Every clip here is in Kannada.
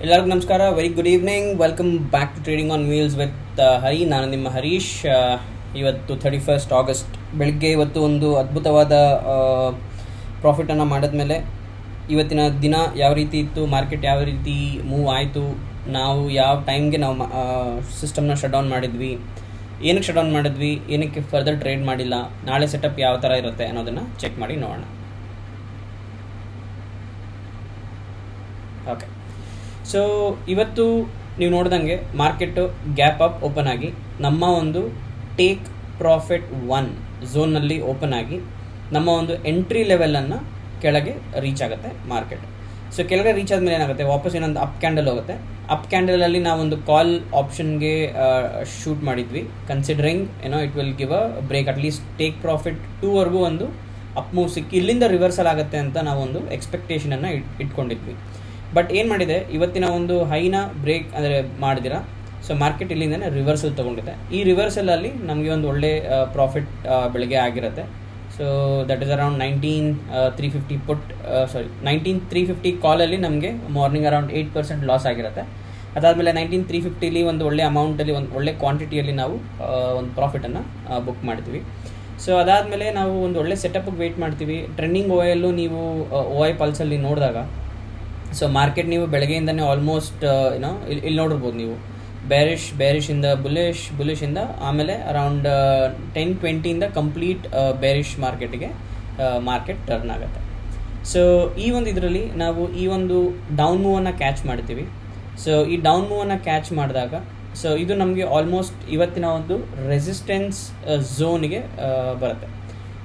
ಎಲ್ಲರಿಗೂ ನಮಸ್ಕಾರ. Very good evening. Welcome back to trading on wheels with Hari. ನಾನು ನಿಮ್ಮ ಹರೀಶ್. ಇವತ್ತು 31 ಆಗಸ್ಟ್ ಬೆಳಗ್ಗೆ ಇವತ್ತು ಒಂದು ಅದ್ಭುತವಾದ ಪ್ರಾಫಿಟನ್ನು ಮಾಡಿದ್ಮೇಲೆ ಇವತ್ತಿನ ದಿನ ಯಾವ ರೀತಿ ಇತ್ತು, ಮಾರ್ಕೆಟ್ ಯಾವ ರೀತಿ ಮೂವ್ ಆಯಿತು, ನಾವು ಯಾವ ಟೈಮ್ಗೆ ನಾವು ಸಿಸ್ಟಮ್ನ ಶಟ್ ಡೌನ್ ಮಾಡಿದ್ವಿ, ಏನಕ್ಕೆ ಶಟ್ ಡೌನ್ ಮಾಡಿದ್ವಿ, ಏನಕ್ಕೆ ಫರ್ದರ್ ಟ್ರೇಡ್ ಮಾಡಿಲ್ಲ, ನಾಳೆ ಸೆಟಪ್ ಯಾವ ಥರ ಇರುತ್ತೆ ಅನ್ನೋದನ್ನು ಚೆಕ್ ಮಾಡಿ ನೋಡೋಣ. ಓಕೆ, ಸೊ ಇವತ್ತು ನೀವು ನೋಡ್ದಂಗೆ ಮಾರ್ಕೆಟು ಗ್ಯಾಪ್ ಅಪ್ ಓಪನ್ ಆಗಿ ನಮ್ಮ ಒಂದು ಟೇಕ್ ಪ್ರಾಫಿಟ್ 1 ಝೋನ್ನಲ್ಲಿ ಓಪನ್ ಆಗಿ ನಮ್ಮ ಒಂದು ಎಂಟ್ರಿ ಲೆವೆಲನ್ನು ಕೆಳಗೆ ರೀಚ್ ಆಗುತ್ತೆ ಮಾರ್ಕೆಟ್. ಸೊ ಕೆಳಗೆ ರೀಚ್ ಆದಮೇಲೆ ಏನಾಗುತ್ತೆ, ವಾಪಸ್ ಇನ್ನೊಂದು ಅಪ್ ಕ್ಯಾಂಡಲ್ ಹೋಗುತ್ತೆ. ಅಪ್ ಕ್ಯಾಂಡಲಲ್ಲಿ ನಾವೊಂದು ಕಾಲ್ ಆಪ್ಷನ್ಗೆ ಶೂಟ್ ಮಾಡಿದ್ವಿ, considering it will give a break, at least take profit 2ವರೆಗೂ ಒಂದು ಅಪ್ ಮೂವ್ ಸಿಕ್ಕಿ ಇಲ್ಲಿಂದ ರಿವರ್ಸಲ್ ಆಗುತ್ತೆ ಅಂತ ನಾವೊಂದು ಎಕ್ಸ್ಪೆಕ್ಟೇಷನನ್ನು ಇಟ್ಕೊಂಡಿದ್ವಿ. ಬಟ್ ಏನು ಮಾಡಿದೆ, ಇವತ್ತಿನ ಒಂದು ಹೈನ ಬ್ರೇಕ್ ಅಂದರೆ ಮಾಡಿದಿರ, ಸೊ ಮಾರ್ಕೆಟ್ ಇಲ್ಲಿಂದನೇ ರಿವರ್ಸಲ್ ತೊಗೊಂಡಿದೆ. ಈ ರಿವರ್ಸಲಲ್ಲಿ ನಮಗೆ ಒಂದು ಒಳ್ಳೆ ಪ್ರಾಫಿಟ್ ಬೆಳಗ್ಗೆ ಆಗಿರುತ್ತೆ. ಸೊ ದಟ್ ಈಸ್ ಅರೌಂಡ್ 19,350 19,350 ಕಾಲಲ್ಲಿ ನಮಗೆ ಮಾರ್ನಿಂಗ್ ಅರೌಂಡ್ 8% ಲಾಸ್ ಆಗಿರುತ್ತೆ. ಅದಾದಮೇಲೆ 19,350ಲಿ ಒಂದು ಒಳ್ಳೆ ಅಮೌಂಟಲ್ಲಿ ಒಂದು ಒಳ್ಳೆ ಕ್ವಾಂಟಿಟಿಯಲ್ಲಿ ನಾವು ಒಂದು ಪ್ರಾಫಿಟನ್ನು ಬುಕ್ ಮಾಡ್ತೀವಿ. ಸೊ ಅದಾದಮೇಲೆ ನಾವು ಒಂದು ಒಳ್ಳೆ ಸೆಟಪ್ಗೆ ವೆಯ್ಟ್ ಮಾಡ್ತೀವಿ. ಟ್ರೆಂಡಿಂಗ್ ಓಯಲ್ಲೂ ನೀವು OI ಪಲ್ಸಲ್ಲಿ ನೋಡಿದಾಗ, ಸೊ ಮಾರ್ಕೆಟ್ ನೀವು ಬೆಳಗ್ಗೆಯಿಂದನೇ ಆಲ್ಮೋಸ್ಟ್ ಇಲ್ಲಿ ನೋಡಿರ್ಬೋದು ನೀವು, ಬೇರಿಶ್ ಇಂದ ಬುಲಿಶ್ ಇಂದ ಆಮೇಲೆ ಅರೌಂಡ್ 10-20 ಕಂಪ್ಲೀಟ್ ಬೇರಿಶ್ ಮಾರ್ಕೆಟ್ಗೆ ಮಾರ್ಕೆಟ್ ಟರ್ನ್ ಆಗುತ್ತೆ. ಸೊ ಈ ಒಂದು ಇದರಲ್ಲಿ ನಾವು ಈ ಒಂದು ಡೌನ್ ಮೂವನ್ನು ಕ್ಯಾಚ್ ಮಾಡ್ತೀವಿ. ಸೊ ಈ ಡೌನ್ ಮೂವನ್ನು ಕ್ಯಾಚ್ ಮಾಡಿದಾಗ, ಸೊ ಇದು ನಮಗೆ ಆಲ್ಮೋಸ್ಟ್ ಇವತ್ತಿನ ಒಂದು ರೆಸಿಸ್ಟೆನ್ಸ್ ಝೋನ್ಗೆ ಬರುತ್ತೆ.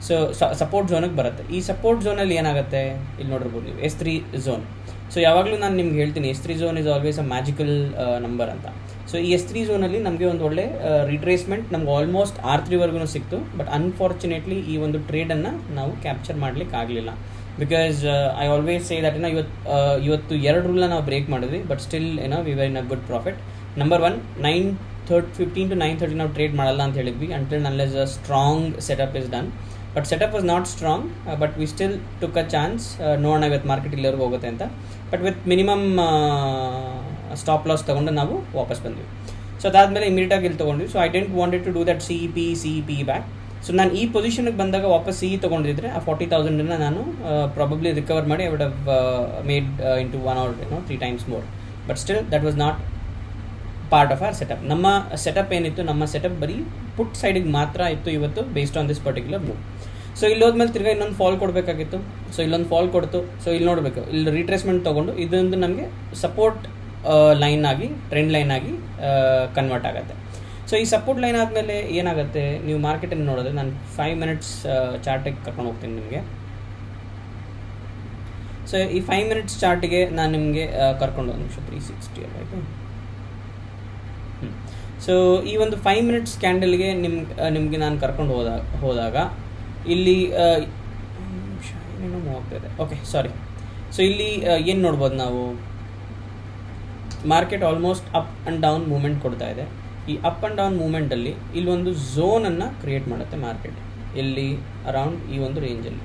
ಸೊ ಸಪೋರ್ಟ್ ಝೋನಿಗೆ ಬರುತ್ತೆ. ಈ ಸಪೋರ್ಟ್ ಝೋನಲ್ಲಿ ಏನಾಗುತ್ತೆ, ಇಲ್ಲಿ ನೋಡಿರ್ಬೋದು ನೀವು, S3 ಝೋನ್. ಸೊ ಯಾವಾಗಲೂ ನಾನು ನಿಮ್ಗೆ ಹೇಳ್ತೀನಿ, S3 zone is always a magical number ಅಂತ. ಸೊ ಈ S3 ಝೋನಲ್ಲಿ ನಮಗೆ ಒಂದು ಒಳ್ಳೆ ರಿಟ್ರೇಸ್ಮೆಂಟ್ ನಮ್ಗೆ ಆಲ್ಮೋಸ್ಟ್ R3ವರೆಗೂ ಸಿಕ್ತು. ಬಟ್ ಅನ್ಫಾರ್ಚುನೇಟ್ಲಿ ಈ ಒಂದು ಟ್ರೇಡನ್ನು ನಾವು ಕ್ಯಾಪ್ಚರ್ ಮಾಡ್ಲಿಕ್ಕೆ ಆಗಲಿಲ್ಲ. Because I always say that ಇವತ್ತು 2 ರೂಲ್ನ ನಾವು ಬ್ರೇಕ್ ಮಾಡಿದ್ವಿ, but still we were in a good profit. Number 1, 9:15 to 9:30 ನಾವು ಟ್ರೇಡ್ ಮಾಡಲ್ಲ ಅಂತ ಹೇಳಿದ್ವಿ, until unless a strong setup is done. But setup was not strong, but we still took a chance. ನೋಡೋಣ ಇವತ್ತು ಮಾರ್ಕೆಟ್ ಇಲ್ಲಿವರೆಗೂ ಹೋಗುತ್ತೆ ಅಂತ. But with minimum stop loss ತೊಗೊಂಡು ನಾವು ವಾಪಸ್ ಬಂದ್ವಿ. ಸೊ ಅದಾದಮೇಲೆ ಇಮಿಡಿಯೇಟಾಗಿ ಇಲ್ಲಿ ತೊಗೊಂಡ್ವಿ. So I didn't wanted to do that CE back. So ನಾನು ಈ ಪೊಸಿಷನ್ಗೆ ಬಂದಾಗ ವಾಪಸ್ CE ತೊಗೊಂಡಿದ್ರೆ ಆ 40,000 ನಾನು ಪ್ರಾಬಬ್ಲಿ ರಿಕವರ್ ಮಾಡಿ I would have made into 1 or 3 times more. But still that was not part of our setup. ನಮ್ಮ ಸೆಟಪ್ ಏನಿತ್ತು, ನಮ್ಮ ಸೆಟಪ್ ಬರೀ ಪುಟ್ ಸೈಡಿಗೆ ಮಾತ್ರ ಇತ್ತು ಇವತ್ತು, based on this particular move. So ಇಲ್ಲಿ ಹೋದ್ಮೇಲೆ ತಿರ್ಗಾ ಇನ್ನೊಂದು ಫಾಲ್ ಕೊಡಬೇಕಾಗಿತ್ತು. ಸೊ ಇಲ್ಲೊಂದು ಫಾಲ್ ಕೊಡ್ತು. ಸೊ ಇಲ್ಲಿ ನೋಡಬೇಕು, ಇಲ್ಲಿ ರಿಟ್ರೇಸ್ಮೆಂಟ್ ತೊಗೊಂಡು ಇದೊಂದು ನಮಗೆ ಸಪೋರ್ಟ್ ಲೈನ್ ಆಗಿ, ಟ್ರೆಂಡ್ ಲೈನ್ ಆಗಿ ಕನ್ವರ್ಟ್ ಆಗುತ್ತೆ. ಸೊ ಈ ಸಪೋರ್ಟ್ ಲೈನ್ ಆದಮೇಲೆ ಏನಾಗುತ್ತೆ, ನೀವು ಮಾರ್ಕೆಟನ್ನು ನೋಡಿದ್ರೆ ನಾನು 5 minutes ಚಾರ್ಟಿಗೆ ಕರ್ಕೊಂಡು ಹೋಗ್ತೀನಿ ನಿಮಗೆ. ಸೊ ಈ 5 minutes ಚಾರ್ಟಿಗೆ ನಾನು ನಿಮಗೆ ಕರ್ಕೊಂಡು ಒಂದು ನಿಮಿಷ 360 ಆಯಿತು. ಸೊ ಈ ಒಂದು 5 minutes ಕ್ಯಾಂಡಲ್ಗೆ ನಿಮಗೆ ನಾನು ಕರ್ಕೊಂಡು ಹೋದಾಗ ಇಲ್ಲಿ ಏನೇನೋ ಮೂವ್ ಆಗ್ತಾಯಿದೆ. ಓಕೆ, ಸಾರಿ. ಸೊ ಇಲ್ಲಿ ಏನು ನೋಡ್ಬೋದು ನಾವು, market almost up and down movement ಕೊಡ್ತಾ ಇದೆ. ಈ ಅಪ್ ಆ್ಯಂಡ್ ಡೌನ್ ಮೂವ್ಮೆಂಟಲ್ಲಿ ಇಲ್ಲೊಂದು ಝೋನನ್ನು ಕ್ರಿಯೇಟ್ ಮಾಡುತ್ತೆ ಮಾರ್ಕೆಟ್, ಇಲ್ಲಿ ಅರೌಂಡ್ ಈ ಒಂದು ರೇಂಜಲ್ಲಿ.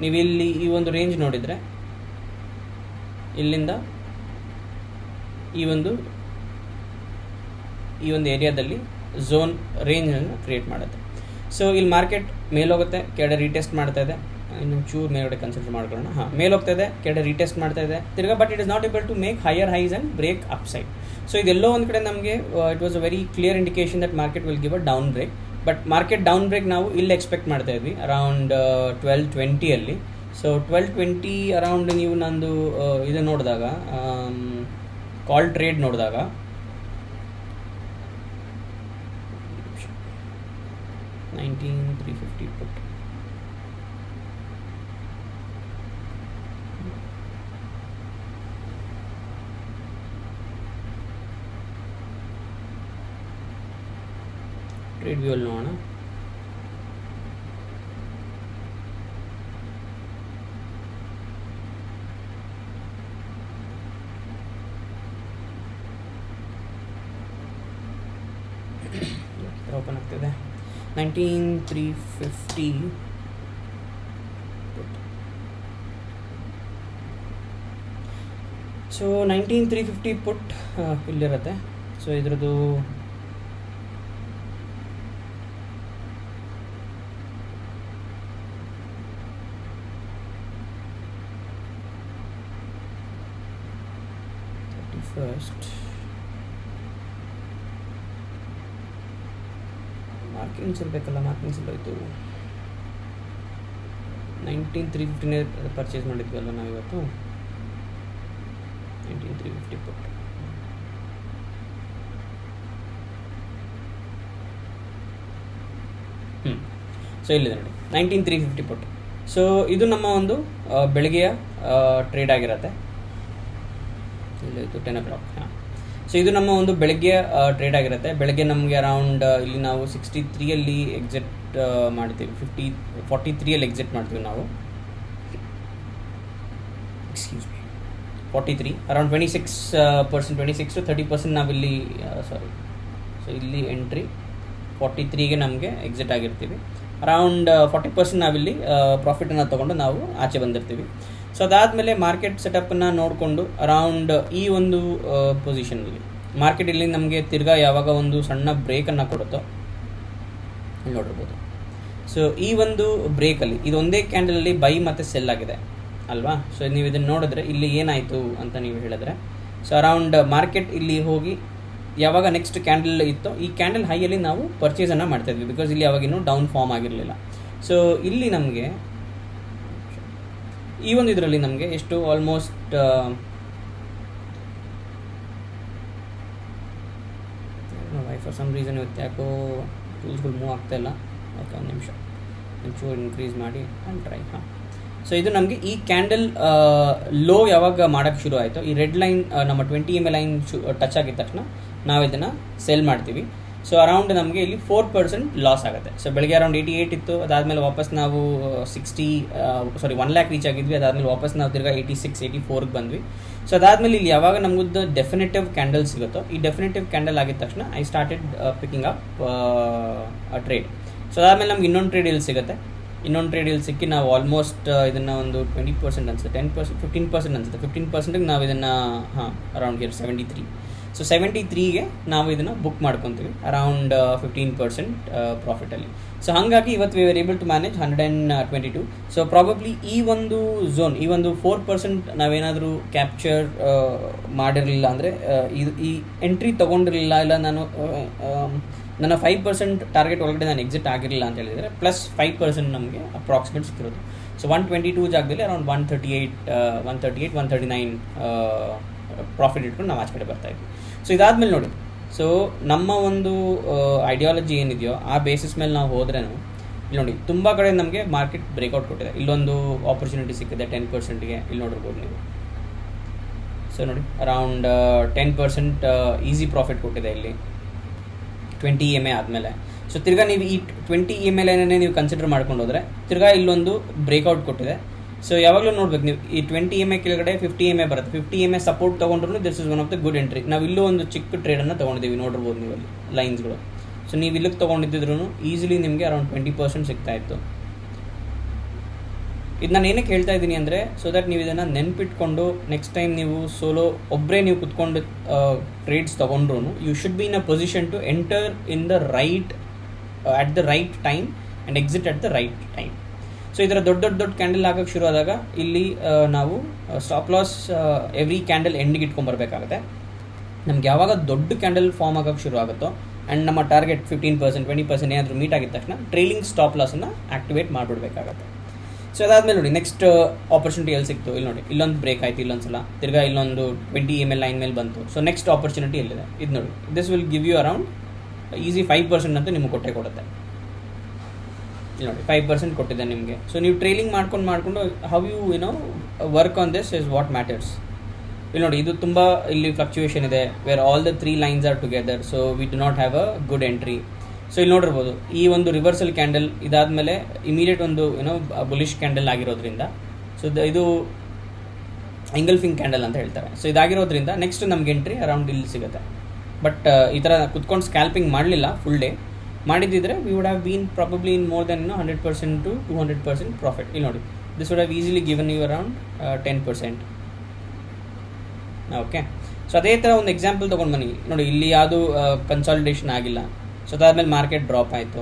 ನೀವಿಲ್ಲಿ ಈ ಒಂದು ರೇಂಜ್ ನೋಡಿದರೆ, ಇಲ್ಲಿಂದ ಈ ಒಂದು ಏರಿಯಾದಲ್ಲಿ ಝೋನ್ ರೇಂಜನ್ನು ಕ್ರಿಯೇಟ್ ಮಾಡುತ್ತೆ. ಸೊ ಇಲ್ಲಿ ಮಾರ್ಕೆಟ್ ಮೇಲೋಗುತ್ತೆ, ಕೆಳಗಡೆ ರೀಟೆಸ್ಟ್ ಮಾಡ್ತಾ ಇದೆ. ಇನ್ನೊಂದು ಚೂರು ಮೇಲ್ಗಡೆ ಕನ್ಸಿಡರ್ ಮಾಡ್ಕೊಳ್ಳೋಣ. ಮೇಲ್ ಹೋಗ್ತಾ ಇದೆ, ಕೆಳಗಡೆ ರೀಟೆಸ್ಟ್ ಮಾಡ್ತಾ ಇದೆ ತಿರ್ಗಾ. But it is not able to make higher highs and break up side. So ಇದೆಲ್ಲೋ ಒಂದು ಕಡೆ ನಮಗೆ it was a very clear indication that market will give a down break. But market down break ನಾವು ಇಲ್ಲಿ ಎಕ್ಸ್ಪೆಕ್ಟ್ ಮಾಡ್ತಾ ಇದ್ವಿ ಅರೌಂಡ್ 12:20 ಸೊ 12:20 ಅರೌಂಡ್ ನೀವು ನಂದು ಇದು ನೋಡಿದಾಗ, ಕಾಲ್ ಟ್ರೇಡ್ ನೋಡಿದಾಗ, 19,350 ಪುಟ್, ಟ್ರೇಡ್ ವ್ಯೂ ಅಲ್ಲಿ ನೋಡೋಣ. ಓಪನ್ ಆಗ್ತಿದೆ 19,350 ಸೊ 19350 ಪುಟ್ ಇಲ್ಲಿರುತ್ತೆ. ಸೊ ಇದ್ರದ್ದು ಫಸ್ಟ್ ಮಾರ್ಕಿಂಗ್ಸ್ ಇರಬೇಕಲ್ಲ, ಮಾರ್ಕಿಂಗ್ಸ್ ಇಲ್ಲ. ಇದು 19350 ಪರ್ಚೇಸ್ ಮಾಡಿದ್ವಲ್ಲ ನಾವಿವತ್ತು. 19350 ಪುಟ್ ಸೊ ಇಲ್ಲಿದೆ ನೋಡಿ 19350 ಪುಟ್. ಸೊ ಇದು ನಮ್ಮ ಒಂದು ಬೆಳಗ್ಗೆಯ ಟ್ರೇಡ್ ಆಗಿರುತ್ತೆ. ಇಲ್ಲಿತ್ತು 10 o'clock. ಹಾಂ, ಸೊ ಇದು ನಮ್ಮ ಒಂದು ಬೆಳಗ್ಗೆ ಟ್ರೇಡ್ ಆಗಿರುತ್ತೆ. ಬೆಳಗ್ಗೆ ನಮಗೆ ಅರೌಂಡ್ ಇಲ್ಲಿ ನಾವು 63ಅಲ್ಲಿ ಎಕ್ಸಿಟ್ ಮಾಡ್ತೀವಿ, 43ಅಲ್ಲಿ ಎಕ್ಸಿಟ್ ಮಾಡ್ತೀವಿ ನಾವು. ಎಕ್ಸ್ಕ್ಯೂಸ್ ಮೀ, 43 ಅರೌಂಡ್ 26%, 26 to 30% ನಾವಿಲ್ಲಿ ಸಾರಿ. ಸೊ ಇಲ್ಲಿ ಎಂಟ್ರಿ 43ಗೆ ನಮಗೆ ಎಕ್ಸಿಟ್ ಆಗಿರ್ತೀವಿ. ಅರೌಂಡ್ 40% ನಾವಿಲ್ಲಿ ಪ್ರಾಫಿಟನ್ನು ತೊಗೊಂಡು ನಾವು ಆಚೆ ಬಂದಿರ್ತೀವಿ. ಸೊ ಅದಾದಮೇಲೆ ಮಾರ್ಕೆಟ್ ಸೆಟಪ್ಪನ್ನು ನೋಡಿಕೊಂಡು ಅರೌಂಡ್ ಈ ಒಂದು ಪೊಸಿಷನಲ್ಲಿ ಮಾರ್ಕೆಟ್ ಇಲ್ಲಿ ನಮಗೆ ತಿರ್ಗಾ ಯಾವಾಗ ಒಂದು ಸಣ್ಣ ಬ್ರೇಕನ್ನು ಕೊಡುತ್ತೋ ಇಲ್ಲಿ ನೋಡಿರ್ಬೋದು. ಸೊ ಈ ಒಂದು ಬ್ರೇಕಲ್ಲಿ ಇದೊಂದೇ ಕ್ಯಾಂಡಲಲ್ಲಿ ಬೈ ಮತ್ತು ಸೆಲ್ ಆಗಿದೆ ಅಲ್ವಾ. ಸೊ ನೀವು ಇದನ್ನು ನೋಡಿದ್ರೆ ಇಲ್ಲಿ ಏನಾಯಿತು ಅಂತ ನೀವು ಹೇಳಿದ್ರೆ, ಸೊ ಅರೌಂಡ್ ಮಾರ್ಕೆಟ್ ಇಲ್ಲಿ ಹೋಗಿ ಯಾವಾಗ ನೆಕ್ಸ್ಟ್ ಕ್ಯಾಂಡಲ್ ಇತ್ತೋ ಈ ಕ್ಯಾಂಡಲ್ ಹೈಯಲ್ಲಿ ನಾವು ಪರ್ಚೇಸನ್ನು ಮಾಡ್ತಾಯಿದ್ವಿ, ಬಿಕಾಸ್ ಇಲ್ಲಿ ಯಾವಾಗಿನ್ನೂ ಡೌನ್ ಫಾರ್ಮ್ ಆಗಿರಲಿಲ್ಲ. ಸೊ ಇಲ್ಲಿ ನಮಗೆ ಈ ಒಂದು ಇದರಲ್ಲಿ ನಮಗೆ ಎಷ್ಟು ಆಲ್ಮೋಸ್ಟ್ ಫಾರ್ ಸಮ್ ರೀಸನ್ ಇವತ್ತು ಯಾಕೋ ಟೂಲ್ಸ್ಗಳು ಮೂವ್ ಆಗ್ತಾಯಿಲ್ಲ. ಓಕೆ, ಒಂದು ನಿಮಿಷ ಒಂಚೂರು ಇನ್ಕ್ರೀಸ್ ಮಾಡಿ ಆ್ಯಂಡ್ ಟ್ರೈ. ಹಾಂ, ಸೊ ಇದು ನಮಗೆ ಈ ಕ್ಯಾಂಡಲ್ ಲೋ ಯಾವಾಗ ಮಾಡೋಕ್ಕೆ ಶುರು ಆಯಿತು, ಈ ರೆಡ್ ಲೈನ್ ನಮ್ಮ 20 MA ಲೈನ್ ಟಚ್ ಆಗಿದ ತಕ್ಷಣ ನಾವು ಇದನ್ನು ಸೆಲ್ ಮಾಡ್ತೀವಿ. ಸೊ ಅರೌಂಡ್ ನಮಗೆ ಇಲ್ಲಿ 4% ಲಾಸ್ ಆಗುತ್ತೆ. ಸೊ ಬೆಳಗ್ಗೆ ಅರೌಂಡ್ 88 ಇತ್ತು, ಅದಾದಮೇಲೆ ವಾಪಸ್ ನಾವು 1 lakh ರೀಚ್ ಆಗಿದ್ವಿ. ಅದಾದಮೇಲೆ ವಾಪಸ್ ನಾವು ತಿರ್ಗಾ 86, 84ಗೆ ಬಂದ್ವಿ. ಸೊ ಅದಾದಮೇಲೆ ಇಲ್ಲಿ ಯಾವಾಗ ನಮಗದ್ದು ಡೆಫಿನೆಟಿವ್ ಕ್ಯಾಂಡಲ್ ಸಿಗುತ್ತೋ, ಈ ಡೆಫಿನೆಟಿವ್ ಕ್ಯಾಂಡಲ್ ಆಗಿದ ತಕ್ಷಣ I started picking up trade. So ಅದಾದಮೇಲೆ ನಮ್ಗೆ ಇನ್ನೊಂದು ಟ್ರೇಡ್ ಇಲ್ಲಿ ಸಿಗುತ್ತೆ. ಇನ್ನೊಂದು ಟ್ರೇಡ್ ಇಲ್ಲಿ ಸಿಕ್ಕಿ ನಾವು ಆಲ್ಮೋಸ್ಟ್ ಇದನ್ನು ಒಂದು 20% ಅನಿಸುತ್ತೆ, 10%, 15% ಅನಿಸುತ್ತೆ. 15%ಗೆ ನಾವು ಇದನ್ನು ಅರೌಂಡ್ ಹಿಯರ್ 73. ಸೊ 73ಗೆ ನಾವು ಇದನ್ನು ಬುಕ್ ಮಾಡ್ಕೊತೀವಿ ಅರೌಂಡ್ 15% ಪ್ರಾಫಿಟಲ್ಲಿ. ಸೊ ಹಾಗಾಗಿ ಇವತ್ತು we are able to manage 122. So probably ಈ ಒಂದು ಝೋನ್, ಈ ಒಂದು 4% ನಾವೇನಾದರೂ ಕ್ಯಾಪ್ಚರ್ ಮಾಡಿರಲಿಲ್ಲ ಅಂದರೆ, ಈ ಎಂಟ್ರಿ ತೊಗೊಂಡಿರಲಿಲ್ಲ, ಇಲ್ಲ ನಾನು ನನ್ನ 5% ಟಾರ್ಗೆಟ್ ಒಳಗಡೆ ನಾನು ಎಕ್ಸಿಟ್ ಆಗಿರಲಿಲ್ಲ ಅಂತ ಹೇಳಿದರೆ ಪ್ಲಸ್ 5% ನಮಗೆ ಅಪ್ರಾಕ್ಸಿಮೇಟ್ ಸಿಕ್ಕಿರೋದು. ಸೊ 122 ಜಾಗದಲ್ಲಿ ಅರೌಂಡ್ 139 ಪ್ರಾಫಿಟ್ ಇಟ್ಕೊಂಡು ನಾವು ಆಚೆ ಕಡೆ ಬರ್ತಾಯಿದ್ವಿ. ಸೊ ಇದಾದಮೇಲೆ ನೋಡಿ, ಸೊ ನಮ್ಮ ಒಂದು ಐಡಿಯಾಲಜಿ ಏನಿದೆಯೋ ಆ ಬೇಸಿಸ್ ಮೇಲೆ ನಾವು ಹೋದ್ರೇನು ಇಲ್ಲಿ ನೋಡಿ ತುಂಬ ಕಡೆ ನಮಗೆ ಮಾರ್ಕೆಟ್ ಬ್ರೇಕ್ಔಟ್ ಕೊಟ್ಟಿದೆ. ಇಲ್ಲೊಂದು ಆಪರ್ಚುನಿಟಿ ಸಿಕ್ಕಿದೆ 10%ಗೆ, ಇಲ್ಲಿ ನೋಡಿರ್ಬೋದು ನೀವು. ಸೊ ನೋಡಿ ಅರೌಂಡ್ 10% ಈಸಿ ಪ್ರಾಫಿಟ್ ಕೊಟ್ಟಿದೆ ಇಲ್ಲಿ 20 MA ಆದಮೇಲೆ. ಸೊ ತಿರ್ಗಾ ನೀವು ಈ 20 MA ಲೈನನ್ನೇ ನೀವು ಕನ್ಸಿಡರ್ ಮಾಡ್ಕೊಂಡು ಹೋದರೆ ತಿರ್ಗಾ ಇಲ್ಲೊಂದು ಬ್ರೇಕ್ಔಟ್ ಕೊಟ್ಟಿದೆ. ಸೊ ಯಾವಾಗಲೂ ನೋಡ್ಬೇಕು ನೀವು, ಈ 20 MA ಕೆಳಗಡೆ 50 MA ಬರುತ್ತೆ. 50 MA ಸಪೋರ್ಟ್ ತೊಗೊಂಡ್ರು this is one of the good entry. ನಾವು ಇಲ್ಲೂ ಒಂದು ಚಿಕ್ಕ ಟ್ರೇಡನ್ನು ತೊಗೊಂಡಿದ್ದೀವಿ, ನೋಡಿರ್ಬೋದು ನೀವು ಅಲ್ಲಿ ಲೈನ್ಸ್ಗಳು. ಸೊ ನೀವು ಇಲ್ಲಿಗೆ ತೊಗೊಂಡಿದ್ರೂ ಈಸಿಲಿ ನಿಮಗೆ ಅರೌಂಡ್ 20% ಸಿಗ್ತಾ ಇತ್ತು. ಇದು ನಾನು ಏನಕ್ಕೆ ಹೇಳ್ತಾ ಇದ್ದೀನಿ ಅಂದರೆ, ಸೊ ದಟ್ ನೀವು ಇದನ್ನು ನೆನ್ಪಿಟ್ಕೊಂಡು ನೆಕ್ಸ್ಟ್ ಟೈಮ್ ನೀವು ಸೋಲೋ ಒಬ್ಬರೇ ನೀವು ಕುತ್ಕೊಂಡು ಟ್ರೇಡ್ಸ್ ತೊಗೊಂಡ್ರು you should be in a position to enter in the right at the right time and exit at the right time. So ಈ ಥರ ದೊಡ್ಡ ಕ್ಯಾಂಡಲ್ ಆಗೋಕ್ಕೆ ಶುರು ಆದಾಗ ಇಲ್ಲಿ ನಾವು ಸ್ಟಾಪ್ ಲಾಸ್ ಎವ್ರಿ ಕ್ಯಾಂಡಲ್ ಎಂಡಿಗೆ ಇಟ್ಕೊಂಡ್ಬರ್ಬೇಕಾಗುತ್ತೆ. ನಮ್ಗೆ ಯಾವಾಗ ದೊಡ್ಡ ಕ್ಯಾಂಡಲ್ ಫಾರ್ಮ್ ಆಗೋಕ್ಕೆ ಶುರು ಆಗುತ್ತೋ ಆ್ಯಂಡ್ ನಮ್ಮ ಟಾರ್ಗೆಟ್ 15%, 20% ಏನಾದರೂ ಮೀಟ್ ಆಗಿದ ತಕ್ಷಣ ಟ್ರೈಲಿಂಗ್ ಸ್ಟಾಪ್ ಲಾಸನ್ನು ಆ್ಯಕ್ಟಿವೇಟ್ ಮಾಡಿಬಿಡ್ಬೇಕಾಗತ್ತೆ. ಸೊ ಅದಾದಮೇಲೆ ನೋಡಿ ನೆಕ್ಸ್ಟ್ ಆಪರ್ಚುನಿಟಿ ಎಲ್ಲಿ ಸಿಕ್ತು, ಇಲ್ಲಿ ನೋಡಿ ಇಲ್ಲೊಂದು ಬ್ರೇಕ್ ಆಯಿತು, ಇಲ್ಲೊಂದು ಸಲ ತಿರ್ಗಾ ಇಲ್ಲೊಂದು 20 MA ಲೈನ್ ಮೇಲೆ ಬಂತು. ಸೊ ನೆಕ್ಸ್ಟ್ ಆಪರ್ಚುನಿಟಿ ಎಲ್ಲಿದೆ ಇದು ನೋಡಿ, this will give you around easy 5% ಅಂತ ನಿಮಗೆ ಕೊಡುತ್ತೆ. ಇಲ್ಲಿ ನೋಡಿ 5% ಕೊಟ್ಟಿದೆ ನಿಮಗೆ. ಸೊ ನೀವು ಟ್ರೇಲಿಂಗ್ ಮಾಡ್ಕೊಂಡು how you work on this is what matters. ಇಲ್ಲಿ ನೋಡಿ ಇದು ತುಂಬ ಇಲ್ಲಿ ಫ್ಲಕ್ಚುಯೇಷನ್ ಇದೆ where all the 3 lines are together. So we do not have a good entry. So ಇಲ್ಲಿ ನೋಡಿರ್ಬೋದು ಈ ಒಂದು ರಿವರ್ಸಲ್ ಕ್ಯಾಂಡಲ್ ಇದಾದಮೇಲೆ ಇಮಿಡಿಯೇಟ್ ಒಂದು ಬುಲಿಶ್ ಕ್ಯಾಂಡಲ್ ಆಗಿರೋದ್ರಿಂದ, ಸೊ ಇದು ಎಂಗಲ್ಫಿಂಗ್ ಕ್ಯಾಂಡಲ್ ಅಂತ ಹೇಳ್ತಾರೆ. ಸೊ ಇದಾಗಿರೋದ್ರಿಂದ ನೆಕ್ಸ್ಟ್ ನಮ್ಗೆ ಎಂಟ್ರಿ ಅರೌಂಡ್ ಇಲ್ಲಿ ಸಿಗುತ್ತೆ. ಬಟ್ ಈ ಥರ ಕುತ್ಕೊಂಡು ಸ್ಕ್ಯಾಲ್ಪಿಂಗ್ ಮಾಡಲಿಲ್ಲ, full day ಮಾಡಿದ್ದಿದ್ರೆ V would have been probably in more than 100% to 200% profit. ಇಲ್ಲಿ ನೋಡಿ this would have easily given you around 10%. Okay. So ಅದೇ ಥರ ಒಂದು ಎಕ್ಸಾಂಪಲ್ ತೊಗೊಂಡು ಬನ್ನಿ ನೋಡಿ, ಇಲ್ಲಿ ಯಾವುದು ಕನ್ಸಾಲಿಡೇಷನ್ ಆಗಿಲ್ಲ. ಸೊ ಅದಾದಮೇಲೆ ಮಾರ್ಕೆಟ್ ಡ್ರಾಪ್ ಆಯಿತು.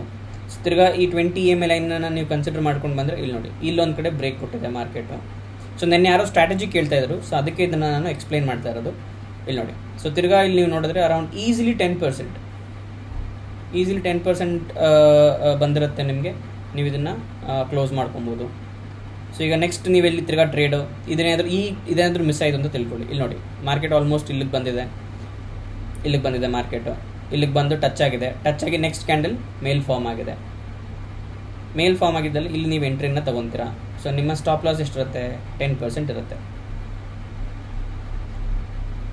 ಸೊ ತಿರ್ಗಾ ಈ 20 EMA ಲೈನನ್ನು ನೀವು ಕನ್ಸಿಡರ್ ಮಾಡ್ಕೊಂಡು ಬಂದರೆ ಇಲ್ಲಿ ನೋಡಿ, ಇಲ್ಲೊಂದು ಕಡೆ ಬ್ರೇಕ್ ಕೊಟ್ಟಿದೆ ಮಾರ್ಕೆಟು. ಸೊ ನೆನ್ನೆ ಯಾರೋ ಸ್ಟ್ರಾಟಜಿ ಕೇಳ್ತಾ ಇದ್ರು, ಸೊ ಅದಕ್ಕೆ ಇದನ್ನು ನಾನು ಎಕ್ಸ್ಪ್ಲೈನ್ ಮಾಡ್ತಾ ಇರೋದು. ಇಲ್ಲಿ ನೋಡಿ, ಸೊ ತಿರ್ಗಾ ಇಲ್ಲಿ ನೀವು ನೋಡಿದ್ರೆ ಅರೌಂಡ್ ಈಸಿಲಿ 10% ಬಂದಿರುತ್ತೆ ನಿಮಗೆ. ನೀವು ಇದನ್ನು ಕ್ಲೋಸ್ ಮಾಡ್ಕೊಬೋದು. ಸೊ ಈಗ ನೆಕ್ಸ್ಟ್ ನೀವೆಲ್ಲಿ ತಿರ್ಗಾ ಟ್ರೇಡು ಇದೇನಾದರೂ ಮಿಸ್ ಆಯಿತು ಅಂತ ತಿಳ್ಕೊಳ್ಳಿ. ಇಲ್ಲಿ ನೋಡಿ, ಮಾರ್ಕೆಟ್ ಆಲ್ಮೋಸ್ಟ್ ಇಲ್ಲಿಗೆ ಬಂದಿದೆ ಮಾರ್ಕೆಟು. ಇಲ್ಲಿಗೆ ಬಂದು ಟಚ್ ಆಗಿ ನೆಕ್ಸ್ಟ್ ಕ್ಯಾಂಡಲ್ ಮೇಲ್ ಫಾರ್ಮ್ ಆಗಿದ್ದಲ್ಲಿ ಇಲ್ಲಿ ನೀವು ಎಂಟ್ರಿನ ತೊಗೊತೀರಾ. ಸೊ ನಿಮ್ಮ ಸ್ಟಾಪ್ ಲಾಸ್ ಎಷ್ಟಿರುತ್ತೆ? 10% ಇರುತ್ತೆ.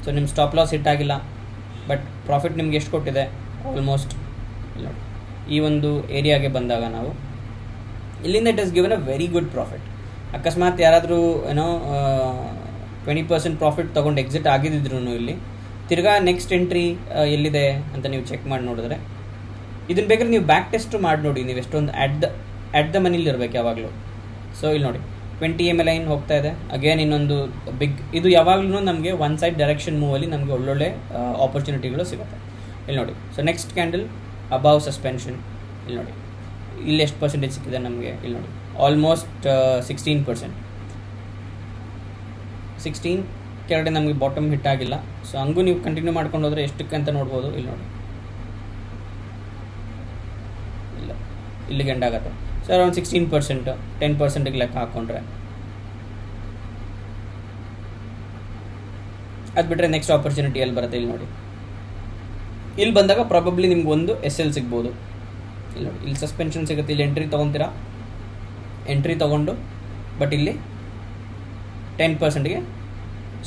ಸೊ ನಿಮ್ಮ ಸ್ಟಾಪ್ ಲಾಸ್ ಹಿಟ್ ಆಗಿಲ್ಲ, ಬಟ್ ಪ್ರಾಫಿಟ್ ನಿಮ್ಗೆ ಎಷ್ಟು ಕೊಟ್ಟಿದೆ? ಆಲ್ಮೋಸ್ಟ್ ಇಲ್ಲಿ ನೋಡಿ, ಈ ಒಂದು ಏರಿಯಾಗೆ ಬಂದಾಗ ನಾವು ಇಲ್ಲಿಂದ it is given a very good profit. ಅಕಸ್ಮಾತ್ ಯಾರಾದರೂ 20% ಪ್ರಾಫಿಟ್ ತೊಗೊಂಡು ಎಕ್ಸಿಟ್ ಆಗಿದ್ದಿದ್ರು ಇಲ್ಲಿ ತಿರ್ಗಾ ನೆಕ್ಸ್ಟ್ ಎಂಟ್ರಿ ಎಲ್ಲಿದೆ ಅಂತ ನೀವು ಚೆಕ್ ಮಾಡಿ ನೋಡಿದ್ರೆ, ಇದನ್ನು ಬೇಕಾದ್ರೆ ನೀವು ಬ್ಯಾಕ್ ಟೆಸ್ಟ್ ಮಾಡಿ ನೋಡಿ, ನೀವು ಎಷ್ಟೊಂದು ಅಟ್ ದ ಮನಿಲಿ ಇರಬೇಕು ಯಾವಾಗಲೂ. ಸೊ ಇಲ್ಲಿ ನೋಡಿ, 20 EMA ಲೈನ್ ಹೋಗ್ತಾ ಇದೆ. ಅಗೇನ್ ಇನ್ನೊಂದು ಬಿಗ್, ಇದು ಯಾವಾಗಲೂ ನಮಗೆ ಒನ್ ಸೈಡ್ ಡೈರೆಕ್ಷನ್ ಮೂವಲ್ಲಿ ನಮಗೆ ಒಳ್ಳೊಳ್ಳೆ ಆಪರ್ಚುನಿಟಿಗಳು ಸಿಗುತ್ತೆ. ಇಲ್ಲಿ ನೋಡಿ, so next candle above suspension. ಇಲ್ಲಿ ನೋಡಿ, ಇಲ್ಲಿ ಎಷ್ಟು ಪರ್ಸೆಂಟೇಜ್ ಸಿಕ್ಕಿದೆ ನಮಗೆ? ಇಲ್ಲಿ ನೋಡಿ, ಆಲ್ಮೋಸ್ಟ್ 16%. 16 ಕೆಳಗಡೆ ನಮಗೆ ಬಾಟಮ್ ಹಿಟ್ ಆಗಿಲ್ಲ. ಸೊ ಹಂಗೂ ನೀವು ಕಂಟಿನ್ಯೂ ಮಾಡ್ಕೊಂಡು ಹೋದರೆ ಎಷ್ಟಕ್ಕೆ ಅಂತ ನೋಡ್ಬೋದು. ಇಲ್ಲಿ ನೋಡಿ, ಇಲ್ಲ, ಇಲ್ಲಿಗೆ ಎಂಡ್ ಆಗುತ್ತೆ. ಸೊ ಅರೌಂಡ್ 16%, 10%ಗೆ ಲೆಕ್ಕ ಹಾಕ್ಕೊಂಡ್ರೆ ಅದು ಬಿಟ್ಟರೆ ನೆಕ್ಸ್ಟ್ ಆಪರ್ಚುನಿಟಿ ಎಲ್ಲಿ ಬರುತ್ತೆ? ಇಲ್ಲಿ ನೋಡಿ, ಇಲ್ಲಿ ಬಂದಾಗ ಪ್ರಾಬಬ್ಲಿ ನಿಮ್ಗೆ ಒಂದು SL ಸಿಗ್ಬೋದು. ಇಲ್ಲಿ ನೋಡಿ, ಇಲ್ಲಿ ಸಸ್ಪೆನ್ಷನ್ ಸಿಗುತ್ತೆ. ಇಲ್ಲಿ ಎಂಟ್ರಿ ತೊಗೊತೀರಾ, ಎಂಟ್ರಿ ತೊಗೊಂಡು ಬಟ್ ಇಲ್ಲಿ 10%ಗೆ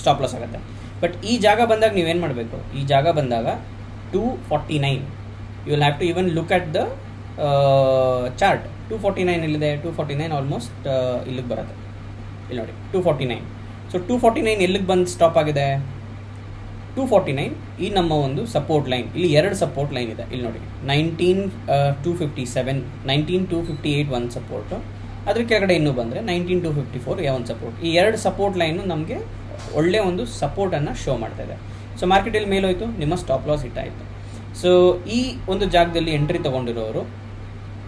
ಸ್ಟಾಪ್ ಲಾಸ್ ಆಗುತ್ತೆ. ಬಟ್ ಈ ಜಾಗ ಬಂದಾಗ ನೀವೇನು ಮಾಡಬೇಕು? ಈ ಜಾಗ ಬಂದಾಗ 249, you will have to even look at the chart. 249 ಇಲ್ಲಿದೆ, 249 ಆಲ್ಮೋಸ್ಟ್ ಇಲ್ಲಿಗೆ ಬರುತ್ತೆ. ಇಲ್ಲಿ ನೋಡಿ, 249. ಸೊ 249 ಎಲ್ಲಿಗೆ ಬಂದು ಸ್ಟಾಪ್ ಆಗಿದೆ? 249 ಈ ನಮ್ಮ ಒಂದು ಸಪೋರ್ಟ್ ಲೈನ್. ಇಲ್ಲಿ 2 ಸಪೋರ್ಟ್ ಲೈನ್ ಇದೆ. ಇಲ್ಲಿ ನೋಡಿ, 19,257, 19,258 ಒಂದು ಸಪೋರ್ಟು. ಅದ್ರ ಕೆಳಗಡೆ ಇನ್ನೂ ಬಂದರೆ 19,254 ಒಂದು ಸಪೋರ್ಟ್. ಈ 2 ಸಪೋರ್ಟ್ ಲೈನು ನಮಗೆ ಒಳ್ಳೆಯ ಒಂದು ಸಪೋರ್ಟನ್ನು ಶೋ ಮಾಡ್ತಾ ಇದೆ. ಸೊ ಮಾರ್ಕೆಟಲ್ಲಿ ಮೇಲೋಯ್ತು, ನಿಮ್ಮ ಸ್ಟಾಪ್ ಲಾಸ್ ಹಿಟ್ ಆಯಿತು. ಸೊ ಈ ಒಂದು ಜಾಗದಲ್ಲಿ ಎಂಟ್ರಿ ತೊಗೊಂಡಿರೋರು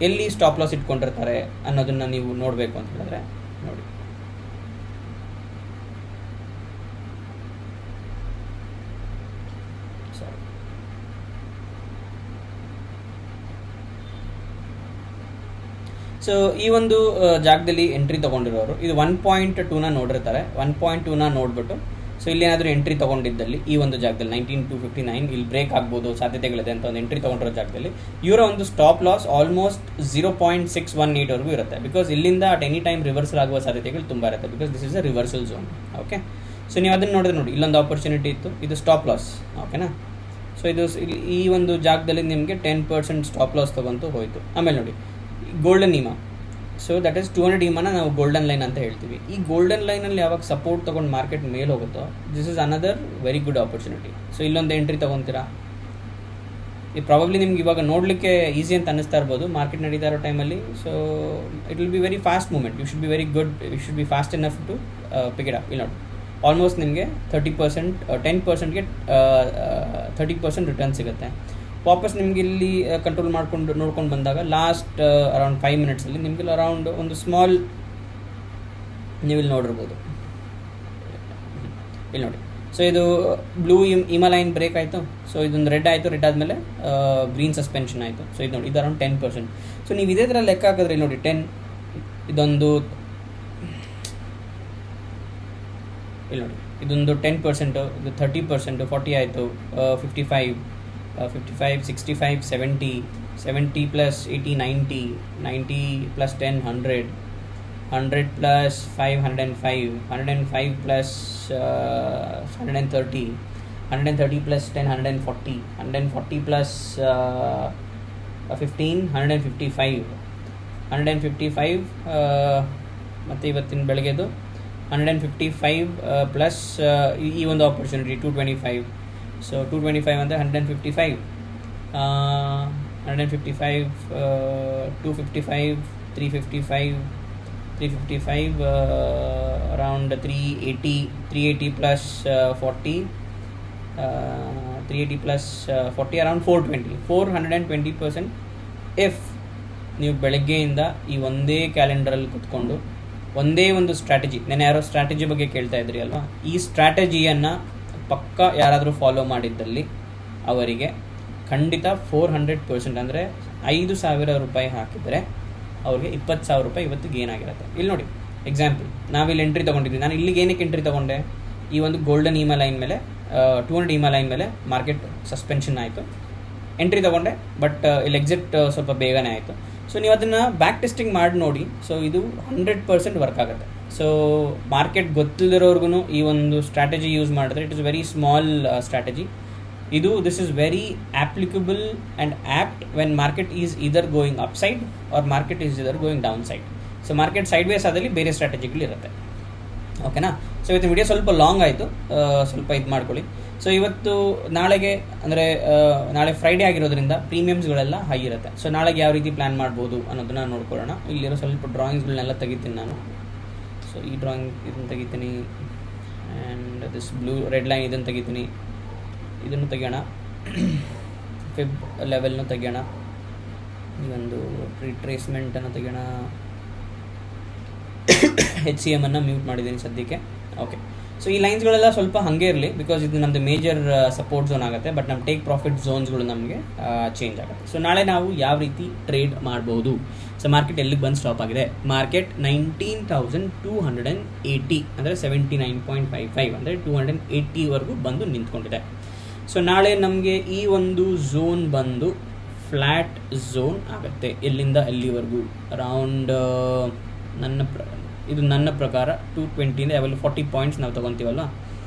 ಎಲ್ಲಿ ಸ್ಟಾಪ್ ಲಾಸ್ ಇಟ್ಕೊಂಡಿರ್ತಾರೆ ಅನ್ನೋದನ್ನು ನೀವು ನೋಡಬೇಕು ಅಂತ ಹೇಳಿದ್ರೆ ನೋಡಿ, ಸೊ ಈ ಒಂದು ಜಾಗದಲ್ಲಿ ಎಂಟ್ರಿ ತೊಗೊಂಡಿರೋರು ಇದು 1.2ನ ನೋಡಿರ್ತಾರೆ. 1.2ನ ನೋಡಿಬಿಟ್ಟು ಸೊ ಇಲ್ಲಿ ಏನಾದರೂ ಎಂಟ್ರಿ ತೊಗೊಂಡಿದ್ದಲ್ಲಿ ಈ ಒಂದು ಜಾಗದಲ್ಲಿ 19,259 ಇಲ್ಲಿ ಬ್ರೇಕ್ ಆಗ್ಬೋದು, ಸಾಧ್ಯತೆಗಳಿದೆ ಅಂತ ಒಂದು ಎಂಟ್ರಿ ತೊಗೊಂಡಿರೋ ಜಾಗದಲ್ಲಿ ಇವರ ಒಂದು ಸ್ಟಾಪ್ ಲಾಸ್ ಆಲ್ಮೋಸ್ಟ್ 0.618ವರೆಗೂ ಇರುತ್ತೆ. ಬಿಕಾಸ್ ಇಲ್ಲಿಂದ ಅಟ್ ಎನಿ ಟೈಮ್ ರಿವರ್ಸಲ್ ಆಗುವ ಸಾಧ್ಯತೆಗಳು ತುಂಬ ಇರುತ್ತೆ. Because this is a reversal zone. Okay, so ನೀವು ಅದನ್ನು ನೋಡಿದ್ರೆ ನೋಡಿ, ಇಲ್ಲೊಂದು ಆಪರ್ಚುನಿಟಿ ಇತ್ತು, ಇದು ಸ್ಟಾಪ್ ಲಾಸ್. ಓಕೆನಾ? ಸೊ ಇದು ಈ ಒಂದು ಜಾಗದಲ್ಲಿ ನಿಮಗೆ 10% ಸ್ಟಾಪ್ ಲಾಸ್ ತೊಗೊಂತು ಹೋಯಿತು. ಆಮೇಲೆ ನೋಡಿ, ಗೋಲ್ಡನ್ ಈಮಾ. ಸೊ ದಟ್ ಈಸ್ 200 EMAನ ನಾವು ಗೋಲ್ಡನ್ ಲೈನ್ ಅಂತ ಹೇಳ್ತೀವಿ. ಈ ಗೋಲ್ಡನ್ ಲೈನಲ್ಲಿ ಯಾವಾಗ ಸಪೋರ್ಟ್ ತೊಗೊಂಡು ಮಾರ್ಕೆಟ್ ಮೇಲೆ ಹೋಗುತ್ತೋ this is another very good opportunity. So ಇಲ್ಲೊಂದು ಎಂಟ್ರಿ ತೊಗೊತೀರಾ. ಇದು ಪ್ರಾಬಬ್ಲಿ ನಿಮ್ಗೆ ಇವಾಗ ನೋಡಲಿಕ್ಕೆ ಈಸಿ ಅಂತ ಅನ್ನಿಸ್ತಾ ಇರ್ಬೋದು ಮಾರ್ಕೆಟ್ ನಡೀತಾ ಇರೋ ಟೈಮಲ್ಲಿ. So it will be very fast movement. You should be very good, you should be fast enough to pick it up. ಇಲ್ಲಿ ನೋಡಿ, ಆಲ್ಮೋಸ್ಟ್ ನಿಮಗೆ 30%, 10%ಗೆ 30% ರಿಟರ್ನ್ ಸಿಗುತ್ತೆ. ವಾಪಸ್ ನಿಮ್ಗೆ ಇಲ್ಲಿ ಕಂಟ್ರೋಲ್ ನೋಡ್ಕೊಂಡು ಬಂದಾಗ ಲಾಸ್ಟ್ ಅರೌಂಡ್ 5 ಮಿನಿಟ್ಸಲ್ಲಿ ನಿಮ್ಗೆ ಅರೌಂಡ್ ಒಂದು ಸ್ಮಾಲ್ ನೀವು ಇಲ್ಲಿ ನೋಡಿರ್ಬೋದು. ಇಲ್ಲಿ ನೋಡಿ, ಸೊ ಇದು ಬ್ಲೂ ಇಮಾ ಲೈನ್ ಬ್ರೇಕ್ ಆಯಿತು. ಸೊ ಇದೊಂದು ರೆಡ್ ಆಯಿತು, ರೆಡ್ ಆದಮೇಲೆ ಗ್ರೀನ್ ಸಸ್ಪೆನ್ಷನ್ ಆಯಿತು. ಸೊ ಇದು ನೋಡಿ, ಇದು ಅರೌಂಡ್ 10%. ಸೊ ನೀವು ಇದೇ ಥರ ಲೆಕ್ಕ ಹಾಕಿದ್ರೆ ಇಲ್ಲಿ ನೋಡಿ 10, ಇದೊಂದು ಇಲ್ಲಿ ನೋಡಿ, ಇದೊಂದು 10%, ಇದು 30%, 40 ಆಯಿತು, 55, 65, 70, 70 plus 80, 90, 90 plus 10, 100, 100 plus 5, 105, 105 plus 130, 130 plus 10, 140, 140 plus 15, 155, 155 ಮತ್ತು ಇವತ್ತಿನ ಬೆಳಗ್ಗೆದು 155 ಪ್ಲಸ್ ಈ ಒಂದು ಆಪರ್ಚುನಿಟಿ 225. ಸೊ 225 ಅಂದರೆ 155, 155, 255, 355, 355 around 380 plus 40 380 plus 40 around 420% if ನೀವು ಬೆಳಗ್ಗೆಯಿಂದ ಈ ಒಂದೇ ಕ್ಯಾಲೆಂಡರಲ್ಲಿ ಕುತ್ಕೊಂಡು ಒಂದೇ ಒಂದು ಸ್ಟ್ರಾಟಜಿ, ನಾನು ಯಾರೋ ಸ್ಟ್ರಾಟಜಿ ಬಗ್ಗೆ ಕೇಳ್ತಾ ಇದ್ರಿ ಅಲ್ವಾ, ಈ ಸ್ಟ್ರಾಟಜಿಯನ್ನು ಪಕ್ಕ ಯಾರಾದರೂ ಫಾಲೋ ಮಾಡಿದ್ದಲ್ಲಿ ಅವರಿಗೆ ಖಂಡಿತ 400% ಅಂದರೆ 5,000 ರೂಪಾಯಿ ಹಾಕಿದರೆ ಅವ್ರಿಗೆ 20,000 ರೂಪಾಯಿ ಇವತ್ತು ಗೇನ್ ಆಗಿರುತ್ತೆ. ಇಲ್ಲಿ ನೋಡಿ ಎಕ್ಸಾಂಪಲ್, ನಾವಿಲ್ಲಿ ಎಂಟ್ರಿ ತೊಗೊಂಡಿದ್ವಿ. ನಾನು ಇಲ್ಲಿಗೆ ಏನಕ್ಕೆ ಎಂಟ್ರಿ ತೊಗೊಂಡೆ, ಈ ಒಂದು ಗೋಲ್ಡನ್ ಇಮಾ ಲೈನ್ ಮೇಲೆ 200 ಇಮಾ ಲೈನ್ ಮೇಲೆ ಮಾರ್ಕೆಟ್ ಸಸ್ಪೆನ್ಷನ್ ಆಯಿತು, ಎಂಟ್ರಿ ತೊಗೊಂಡೆ. ಬಟ್ ಇಲ್ಲಿ ಎಕ್ಸಿಟ್ ಸ್ವಲ್ಪ ಬೇಗನೆ ಆಯಿತು. ಸೊ ನೀವು ಅದನ್ನು ಬ್ಯಾಕ್ ಟೆಸ್ಟಿಂಗ್ ಮಾಡಿ ನೋಡಿ. ಸೊ ಇದು 100% ವರ್ಕ್ ಆಗುತ್ತೆ. ಸೊ ಮಾರ್ಕೆಟ್ ಗೊತ್ತಿಲ್ಲದಿರೋರ್ಗು ಈ ಒಂದು ಸ್ಟ್ರಾಟಜಿ ಯೂಸ್ ಮಾಡಿದ್ರೆ, it is very small strategy. This is very applicable and apt when market is either going up side or market is either going down side. So market sideways ಆದಲ್ಲಿ ಬೇರೆ ಸ್ಟ್ರಾಟಜಿಗಳಿರುತ್ತೆ. ಓಕೆನಾ? ಸೊ ಇವತ್ತು ವಿಡಿಯೋ ಸ್ವಲ್ಪ ಲಾಂಗ್ ಆಯಿತು, ಸ್ವಲ್ಪ ಇದು ಮಾಡ್ಕೊಳ್ಳಿ. ಸೊ ಇವತ್ತು ನಾಳೆಗೆ ಅಂದರೆ ನಾಳೆ ಫ್ರೈಡೇ ಆಗಿರೋದ್ರಿಂದ ಪ್ರೀಮಿಯಮ್ಸ್ಗಳೆಲ್ಲ ಹೈ ಇರುತ್ತೆ. ಸೊ ನಾಳೆಗೆ ಯಾವ ರೀತಿ ಪ್ಲ್ಯಾನ್ ಮಾಡ್ಬೋದು ಅನ್ನೋದನ್ನ ನೋಡ್ಕೊಳ್ಳೋಣ. ಇಲ್ಲಿರೋ ಸ್ವಲ್ಪ ಡ್ರಾಯಿಂಗ್ಸ್ಗಳನ್ನೆಲ್ಲ ತೆಗಿತೀನಿ ನಾನು. ಸೊ ಈ ಡ್ರಾಯಿಂಗ್ ಇದನ್ನು ತೆಗಿತೀನಿ, ಆ್ಯಂಡ್ ದಿಸ್ ರೆಡ್ ಲೈನ್ ಇದನ್ನು ತೆಗಿತೀನಿ, ಇದನ್ನು ತೆಗಿಯೋಣ, ಫಿಬ್ ಲೆವೆಲ್ನು ತೆಗಿಯೋಣ, ಈ ಒಂದು ರಿಟ್ರೇಸ್ಮೆಂಟನ್ನು ತೆಗಿಯೋಣ, HCM ಅನ್ನು ಮ್ಯೂಟ್ ಮಾಡಿದ್ದೀನಿ ಸದ್ಯಕ್ಕೆ. ಓಕೆ, ಸೊ ಈ ಲೈನ್ಸ್ಗಳೆಲ್ಲ ಸ್ವಲ್ಪ ಹಾಗೆ ಇರಲಿ, ಬಿಕಾಸ್ ಇದು ನಮ್ಮದು ಮೇಜರ್ ಸಪೋರ್ಟ್ ಝೋನ್ ಆಗುತ್ತೆ. ಬಟ್ ನಮ್ಮ ಟೇಕ್ ಪ್ರಾಫಿಟ್ ಝೋನ್ಸ್ಗಳು ನಮಗೆ ಚೇಂಜ್ ಆಗುತ್ತೆ. ಸೊ ನಾಳೆ ನಾವು ಯಾವ ರೀತಿ ಟ್ರೇಡ್ ಮಾಡ್ಬೋದು. ಸೊ ಮಾರ್ಕೆಟ್ ಎಲ್ಲಿಗೆ ಬಂದು ಸ್ಟಾಪ್ ಆಗಿದೆ? ಮಾರ್ಕೆಟ್ 19,280 ಅಂದರೆ 79.55 ಅಂದರೆ 280ವರೆಗೂ ಬಂದು ನಿಂತ್ಕೊಂಡಿದೆ. ಸೊ ನಾಳೆ ನಮಗೆ ಈ ಒಂದು ಝೋನ್ ಬಂದು ಫ್ಲ್ಯಾಟ್ ಝೋನ್ ಆಗುತ್ತೆ. ಎಲ್ಲಿಂದ ಎಲ್ಲಿವರೆಗೂ ಅರೌಂಡ್ ನನ್ನ ಪ್ರಕಾರ 220 ಯಾವಾಗಲೂ 40 ಪಾಯಿಂಟ್ಸ್ ನಾವು ತೊಗೊತೀವಲ್ಲ.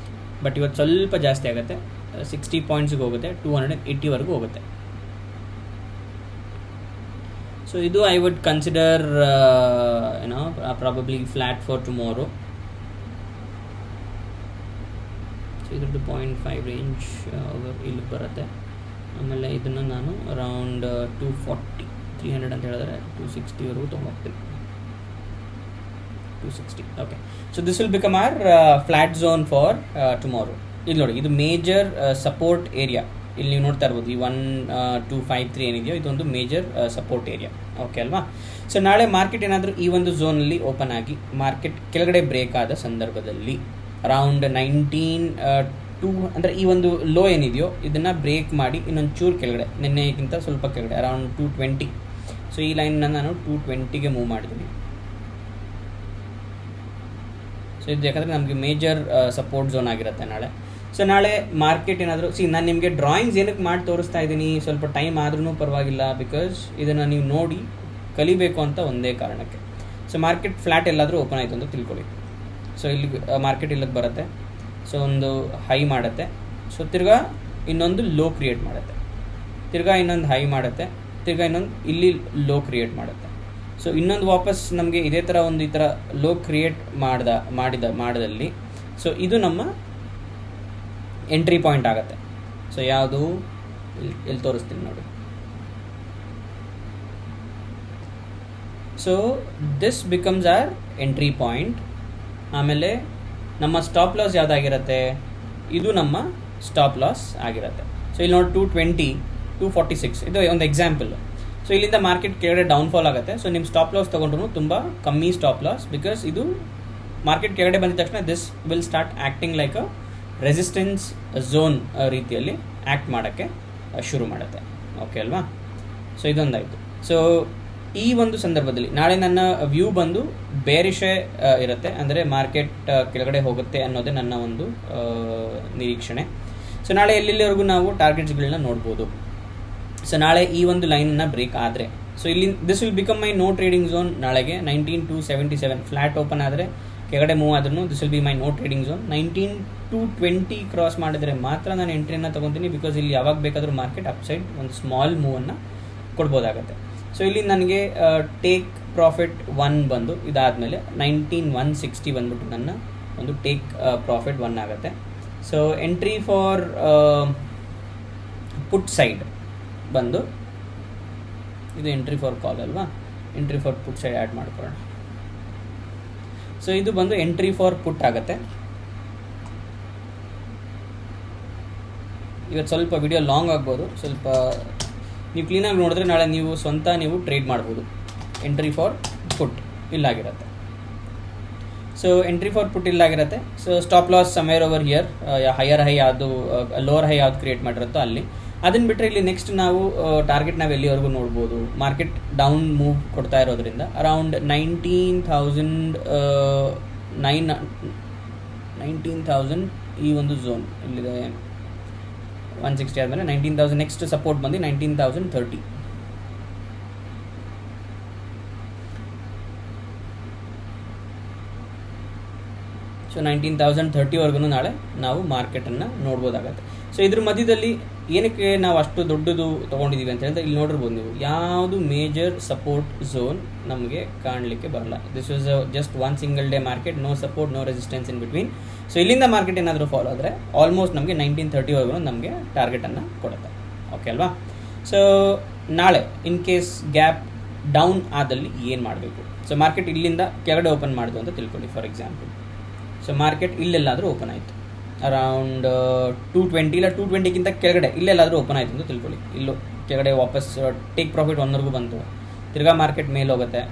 ಬಟ್ ಇವತ್ತು ಸ್ವಲ್ಪ ಜಾಸ್ತಿ ಆಗುತ್ತೆ, 60 ಪಾಯಿಂಟ್ಸ್ಗೆ ಹೋಗುತ್ತೆ, 280ವರೆಗೂ ಹೋಗುತ್ತೆ. ಸೊ ಇದು I would consider probably flat for tomorrow. So ಇದ್ರದ್ದು 0.5 ರೇಂಜ್ ಇಲ್ಲಿ ಬರುತ್ತೆ. ಆಮೇಲೆ ಇದನ್ನು ನಾನು ಅರೌಂಡ್ 240 300 ಅಂತ ಹೇಳಿದ್ರೆ 260ವರೆಗೂ ತೊಗೊಂಡೋಗ್ತೀನಿ. 260. Okay, so this will become our flat zone for tomorrow. ಇಲ್ಲಿ ನೋಡಿ, ಇದು ಮೇಜರ್ ಸಪೋರ್ಟ್ ಏರಿಯಾ. ಇಲ್ಲಿ ನೀವು ನೋಡ್ತಾ ಇರ್ಬೋದು, ಈ 1253 ಏನಿದೆಯೋ ಇದೊಂದು ಮೇಜರ್ ಸಪೋರ್ಟ್ ಏರಿಯಾ. ಓಕೆ ಅಲ್ವಾ? ಸೊ ನಾಳೆ ಮಾರ್ಕೆಟ್ ಏನಾದರೂ ಈ ಒಂದು ಝೋನಲ್ಲಿ ಓಪನ್ ಆಗಿ ಮಾರ್ಕೆಟ್ ಕೆಳಗಡೆ ಬ್ರೇಕ್ ಆದ ಸಂದರ್ಭದಲ್ಲಿ ಅರೌಂಡ್ 19,2 ಅಂದರೆ ಈ ಒಂದು ಲೋ ಏನಿದೆಯೋ ಇದನ್ನು ಬ್ರೇಕ್ ಮಾಡಿ ಇನ್ನೊಂದು ಚೂರು ಕೆಳಗಡೆ, ನಿನ್ನೆಗಿಂತ ಸ್ವಲ್ಪ ಕೆಳಗಡೆ ಅರೌಂಡ್ 220. ಸೊ ಈ ಲೈನ್ನ ನಾನು 220ಗೆ ಮೂವ್ ಮಾಡಿದ್ದೀನಿ. ಸೊ ಇದು ಯಾಕಂದರೆ ನಮಗೆ ಮೇಜರ್ ಸಪೋರ್ಟ್ ಝೋನ್ ಆಗಿರುತ್ತೆ ನಾಳೆ. ಸೊ ನಾಳೆ ಮಾರ್ಕೆಟ್ ಏನಾದರೂ ನಾನು ನಿಮಗೆ ಡ್ರಾಯಿಂಗ್ಸ್ ಏನಕ್ಕೆ ಮಾಡಿ ತೋರಿಸ್ತಾ ಇದ್ದೀನಿ, ಸ್ವಲ್ಪ ಟೈಮ್ ಆದ್ರೂ ಪರವಾಗಿಲ್ಲ, ಬಿಕಾಸ್ ಇದನ್ನು ನೀವು ನೋಡಿ ಕಲಿಬೇಕು ಅಂತ ಒಂದೇ ಕಾರಣಕ್ಕೆ. ಸೊ ಮಾರ್ಕೆಟ್ ಫ್ಲ್ಯಾಟ್ ಎಲ್ಲಾದರೂ ಓಪನ್ ಆಯಿತು ಅಂತ ತಿಳ್ಕೊಳ್ಳಿ. ಸೊ ಇಲ್ಲಿ ಮಾರ್ಕೆಟ್ ಇಲ್ಲಿಗೆ ಬರುತ್ತೆ, ಸೊ ಒಂದು ಹೈ ಮಾಡುತ್ತೆ, ಸೊ ತಿರ್ಗಾ ಇನ್ನೊಂದು ಲೋ ಕ್ರಿಯೇಟ್ ಮಾಡುತ್ತೆ, ತಿರ್ಗಾ ಇನ್ನೊಂದು ಹೈ ಮಾಡುತ್ತೆ, ತಿರ್ಗಾ ಇನ್ನೊಂದು ಇಲ್ಲಿ ಲೋ ಕ್ರಿಯೇಟ್ ಮಾಡುತ್ತೆ. ಸೊ ಇನ್ನೊಂದು ವಾಪಸ್ ನಮಗೆ ಇದೇ ಥರ ಒಂದು ಈ ಥರ ಲೋ ಕ್ರಿಯೇಟ್ ಮಾಡಿದಲ್ಲಿ ಸೊ ಇದು ನಮ್ಮ ಎಂಟ್ರಿ ಪಾಯಿಂಟ್ ಆಗುತ್ತೆ. ಸೊ ಯಾವುದು ಇಲ್ಲಿ ತೋರಿಸ್ತೀನಿ ನೋಡಿ. So this becomes our entry point. ಆಮೇಲೆ ನಮ್ಮ ಸ್ಟಾಪ್ ಲಾಸ್ ಯಾವುದಾಗಿರುತ್ತೆ? ಇದು ನಮ್ಮ ಸ್ಟಾಪ್ ಲಾಸ್ ಆಗಿರುತ್ತೆ. ಸೊ ಇಲ್ಲಿ ನೋಡಿ 220 246 ಇದು ಒಂದು ಎಕ್ಸಾಂಪಲ್. ಸೊ ಇಲ್ಲಿಂದ ಮಾರ್ಕೆಟ್ ಕೆಳಗಡೆ ಡೌನ್ಫಾಲ್ ಆಗುತ್ತೆ. ಸೊ ನಿಮ್ಮ ಸ್ಟಾಪ್ ಲಾಸ್ ತೊಗೊಂಡ್ರು ತುಂಬ ಕಮ್ಮಿ ಸ್ಟಾಪ್ ಲಾಸ್, ಬಿಕಾಸ್ ಇದು ಮಾರ್ಕೆಟ್ ಕೆಳಗಡೆ ಬಂದಿದ ತಕ್ಷಣ this will start acting like a resistance zone ರೀತಿಯಲ್ಲಿ ಆ್ಯಕ್ಟ್ ಮಾಡೋಕ್ಕೆ ಶುರು ಮಾಡುತ್ತೆ. ಓಕೆ ಅಲ್ವಾ? ಸೊ ಇದೊಂದಾಯಿತು. ಸೊ ಈ ಒಂದು ಸಂದರ್ಭದಲ್ಲಿ ನಾಳೆ ನನ್ನ ವ್ಯೂ ಬಂದು ಬೇರಿಷೇ ಇರುತ್ತೆ, ಅಂದರೆ ಮಾರ್ಕೆಟ್ ಕೆಳಗಡೆ ಹೋಗುತ್ತೆ ಅನ್ನೋದೇ ನನ್ನ ಒಂದು ನಿರೀಕ್ಷಣೆ. ಸೊ ನಾಳೆ ಎಲ್ಲೆಲ್ಲಿವರೆಗೂ ನಾವು ಟಾರ್ಗೆಟ್ಸ್ಗಳನ್ನ ನೋಡ್ಬೋದು. ಸೊ ನಾಳೆ ಈ ಒಂದು ಲೈನನ್ನು ಬ್ರೇಕ್ ಆದರೆ, ಸೊ ಇಲ್ಲಿ this will become my no trading zone. ನಾಳೆಗೆ 19,277 ಫ್ಲ್ಯಾಟ್ ಓಪನ್ ಆದರೆ ಕೆಳಗಡೆ ಮೂವ್ ಆದ್ರೂ this will be my no trading zone. 19,220 cross ಮಾಡಿದರೆ ಮಾತ್ರ ನಾನು ಎಂಟ್ರಿಯನ್ನು ತೊಗೊತೀನಿ, ಬಿಕಾಸ್ ಇಲ್ಲಿ ಯಾವಾಗ ಬೇಕಾದರೂ ಮಾರ್ಕೆಟ್ ಅಪ್ಸೈಡ್ ಒಂದು ಸ್ಮಾಲ್ ಮೂವನ್ನು ಕೊಡ್ಬೋದಾಗತ್ತೆ. ಸೊ ಇಲ್ಲಿ ನನಗೆ ಟೇಕ್ ಪ್ರಾಫಿಟ್ 1 ಬಂದು ಇದಾದಮೇಲೆ 19,160 ಬಂದ್ಬಿಟ್ಟು ನನ್ನ ಒಂದು ಟೇಕ್ ಪ್ರಾಫಿಟ್ 1 ಆಗುತ್ತೆ. So entry for put side ಬಂದು ಇದು ಎಂಟ್ರಿ ಫಾರ್ ಕಾಲ್ ಅಲ್ವಾ, entry for put side add ಮಾಡ್ಕೊಳ್ಳೋಣ. ಸೊ ಇದು ಬಂದು ಎಂಟ್ರಿ ಫಾರ್ ಪುಟ್ ಆಗುತ್ತೆ. ಇವತ್ತು ಸ್ವಲ್ಪ ವಿಡಿಯೋ ಲಾಂಗ್ ಆಗ್ಬೋದು, ಸ್ವಲ್ಪ ನೀವು ಕ್ಲೀನಾಗಿ ನೋಡಿದ್ರೆ ನಾಳೆ ನೀವು ಸ್ವಂತ ಟ್ರೇಡ್ ಮಾಡ್ಬೋದು. ಎಂಟ್ರಿ ಫಾರ್ ಪುಟ್ ಇಲ್ಲಾಗಿರುತ್ತೆ. ಸೊ ಎಂಟ್ರಿ ಫಾರ್ ಪುಟ್ ಇಲ್ಲಾಗಿರುತ್ತೆ. So stop loss somewhere over here, higher high ಯಾವುದು ಲೋವರ್ ಹೈ ಯಾವ್ದು ಕ್ರಿಯೇಟ್ ಮಾಡಿರುತ್ತೋ ಅಲ್ಲಿ. ಅದನ್ನು ಬಿಟ್ಟರೆ ಇಲ್ಲಿ ನೆಕ್ಸ್ಟ್ ನಾವು ಟಾರ್ಗೆಟ್ ನಾವು ಎಲ್ಲಿವರೆಗೂ ನೋಡ್ಬೋದು. ಮಾರ್ಕೆಟ್ ಡೌನ್ ಮೂವ್ ಕೊಡ್ತಾ ಇರೋದ್ರಿಂದ ಅರೌಂಡ್ 19,000 ಈ ಒಂದು ಝೋನ್ ಇಲ್ಲಿದೆ. 160 ಆದಮೇಲೆ 19,000 ನೆಕ್ಸ್ಟ್ ಸಪೋರ್ಟ್ ಬಂದು 19,030. ಸೊ 19,030ವರೆಗೂ ನಾಳೆ ನಾವು ಮಾರ್ಕೆಟನ್ನು ನೋಡ್ಬೋದಾಗತ್ತೆ. ಸೊ ಇದ್ರ ಮಧ್ಯದಲ್ಲಿ ಏನಕ್ಕೆ ನಾವು ಅಷ್ಟು ದೊಡ್ಡದು ತೊಗೊಂಡಿದ್ದೀವಿ ಅಂತ ಹೇಳಿದ್ರೆ ಇಲ್ಲಿ ನೋಡಿರ್ಬೋದು ನೀವು, ಯಾವುದು ಮೇಜರ್ ಸಪೋರ್ಟ್ ಝೋನ್ ನಮಗೆ ಕಾಣಲಿಕ್ಕೆ ಬರಲ್ಲ. This was just one single day market, no support no resistance in between. So ಇಲ್ಲಿಂದ ಮಾರ್ಕೆಟ್ ಏನಾದರೂ ಫಾಲೋ ಆದರೆ ಆಲ್ಮೋಸ್ಟ್ ನಮಗೆ 1930ವರೆಗೂ ನಮಗೆ ಟಾರ್ಗೆಟನ್ನು ಕೊಡುತ್ತೆ. ಓಕೆ ಅಲ್ವಾ? ಸೊ ನಾಳೆ ಇನ್ ಕೇಸ್ ಗ್ಯಾಪ್ ಡೌನ್ ಆದಲ್ಲಿ ಏನು ಮಾಡಬೇಕು? ಸೊ ಮಾರ್ಕೆಟ್ ಇಲ್ಲಿಂದ ಕೆಳಗಡೆ ಓಪನ್ ಮಾಡಿದ್ರು ಅಂತ ತಿಳ್ಕೊಳ್ಳಿ ಫಾರ್ ಎಕ್ಸಾಂಪಲ್. ಸೊ ಮಾರ್ಕೆಟ್ ಇಲ್ಲೆಲ್ಲಾದರೂ ಓಪನ್ ಆಯಿತು ಅರೌಂಡ್ 220 ಇಲ್ಲ 220ಗಿಂತ ಕೆಳಗಡೆ ಇಲ್ಲೆಲ್ಲಾದರೂ ಓಪನ್ ಆಯಿತು ಅಂತ ತಿಳ್ಕೊಳ್ಳಿ. ಇಲ್ಲೂ ಕೆಳಗಡೆ ವಾಪಸ್ ಟೇಕ್ ಪ್ರಾಫಿಟ್ 1ವರೆಗೂ ಬಂತು. ತಿರ್ಗಾ ಮಾರ್ಕೆಟ್ ಮೇಲೆ ಹೋಗುತ್ತೆ,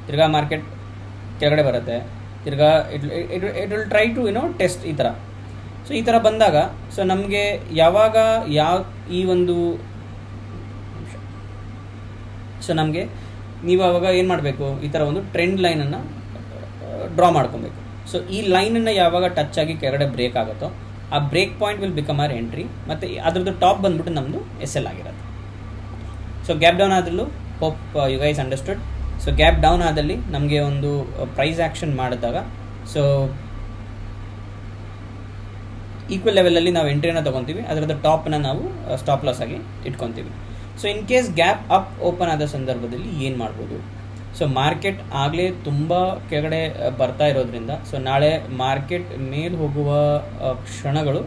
ತಿರ್ಗಾ ಮಾರ್ಕೆಟ್ ಕೆಳಗಡೆ ಬರುತ್ತೆ, ತಿರ್ಗಾ it will try to test ಈ ಥರ. ಸೊ ಈ ಥರ ಬಂದಾಗ ಸೊ ನಮಗೆ ಯಾವಾಗ ಈ ಒಂದು ಸೊ ನಮಗೆ ನೀವು ಆವಾಗ ಏನು ಮಾಡಬೇಕು, ಈ ಥರ ಒಂದು ಟ್ರೆಂಡ್ ಲೈನನ್ನು ಡ್ರಾ ಮಾಡ್ಕೊಬೇಕು. ಸೊ ಈ ಲೈನನ್ನು ಯಾವಾಗ ಟಚ್ ಆಗಿ ಕೆಳಗಡೆ ಬ್ರೇಕ್ ಆಗುತ್ತೋ ಆ break point will become our entry, ಮತ್ತು ಅದರದ್ದು ಟಾಪ್ ಬಂದ್ಬಿಟ್ಟು ನಮ್ಮದು SL ಆಗಿರುತ್ತೆ. ಸೊ ಗ್ಯಾಪ್ ಡೌನ್ ಆದಲ್ಲೂ hope you guys understood. So gap down ಆದಲ್ಲಿ ನಮಗೆ ಒಂದು ಪ್ರೈಸ್ ಆ್ಯಕ್ಷನ್ ಮಾಡಿದಾಗ ಸೊ ಈಕ್ವಲ್ ಲೆವೆಲಲ್ಲಿ ನಾವು ಎಂಟ್ರಿಯನ್ನು ತೊಗೊತೀವಿ, ಅದರದ್ದು ಟಾಪನ್ನು ನಾವು ಸ್ಟಾಪ್ ಲಾಸ್ ಆಗಿ ಇಟ್ಕೊತೀವಿ. So in case gap up open ಆದ ಸಂದರ್ಭದಲ್ಲಿ ಏನು ಮಾಡ್ಬೋದು? ಸೊ ಮಾರ್ಕೆಟ್ ಆಗಲೇ ತುಂಬ ಕೆಳಗಡೆ ಬರ್ತಾ ಇರೋದ್ರಿಂದ ಸೊ ನಾಳೆ ಮಾರ್ಕೆಟ್ ಮೇಲೆ ಹೋಗುವ ಕ್ಷಣಗಳು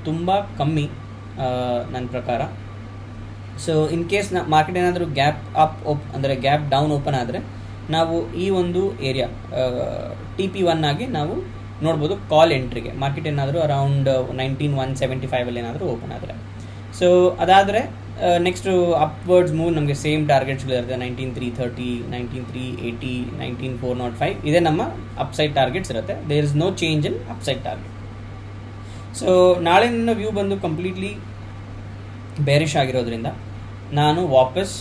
ತುಂಬ ಕಮ್ಮಿ ನನ್ನ ಪ್ರಕಾರ. ಸೊ ಇನ್ ಕೇಸ್ ಮಾರ್ಕೆಟ್ ಏನಾದರೂ ಗ್ಯಾಪ್ ಅಪ್ ಅಂದರೆ ಗ್ಯಾಪ್ ಡೌನ್ ಓಪನ್ ಆದರೆ ನಾವು ಈ ಒಂದು ಏರಿಯಾ TP1 ಆಗಿ ನಾವು ನೋಡ್ಬೋದು ಕಾಲ್ ಎಂಟ್ರಿಗೆ. ಮಾರ್ಕೆಟ್ ಏನಾದರೂ ಅರೌಂಡ್ 19,175 ಏನಾದರೂ ಓಪನ್ ಆದರೆ. ಸೊ ಅದಾದರೆ ನೆಕ್ಸ್ಟು ಅಪ್ವರ್ಡ್ಸ್ ಮೂವ್ ನಮಗೆ ಸೇಮ್ ಟಾರ್ಗೆಟ್ಸ್ಗಳಿರುತ್ತೆ. 19,330, 19,380, 19,405 ಇದೇ ನಮ್ಮ ಅಪ್ಸೈಡ್ ಟಾರ್ಗೆಟ್ಸ್ ಇರುತ್ತೆ. There is no change in upside target. So ನಾಳೆ ನನ್ನ ವ್ಯೂ ಬಂದು ಕಂಪ್ಲೀಟ್ಲಿ ಬೇರಿಶ್ ಆಗಿರೋದ್ರಿಂದ ನಾನು ವಾಪಸ್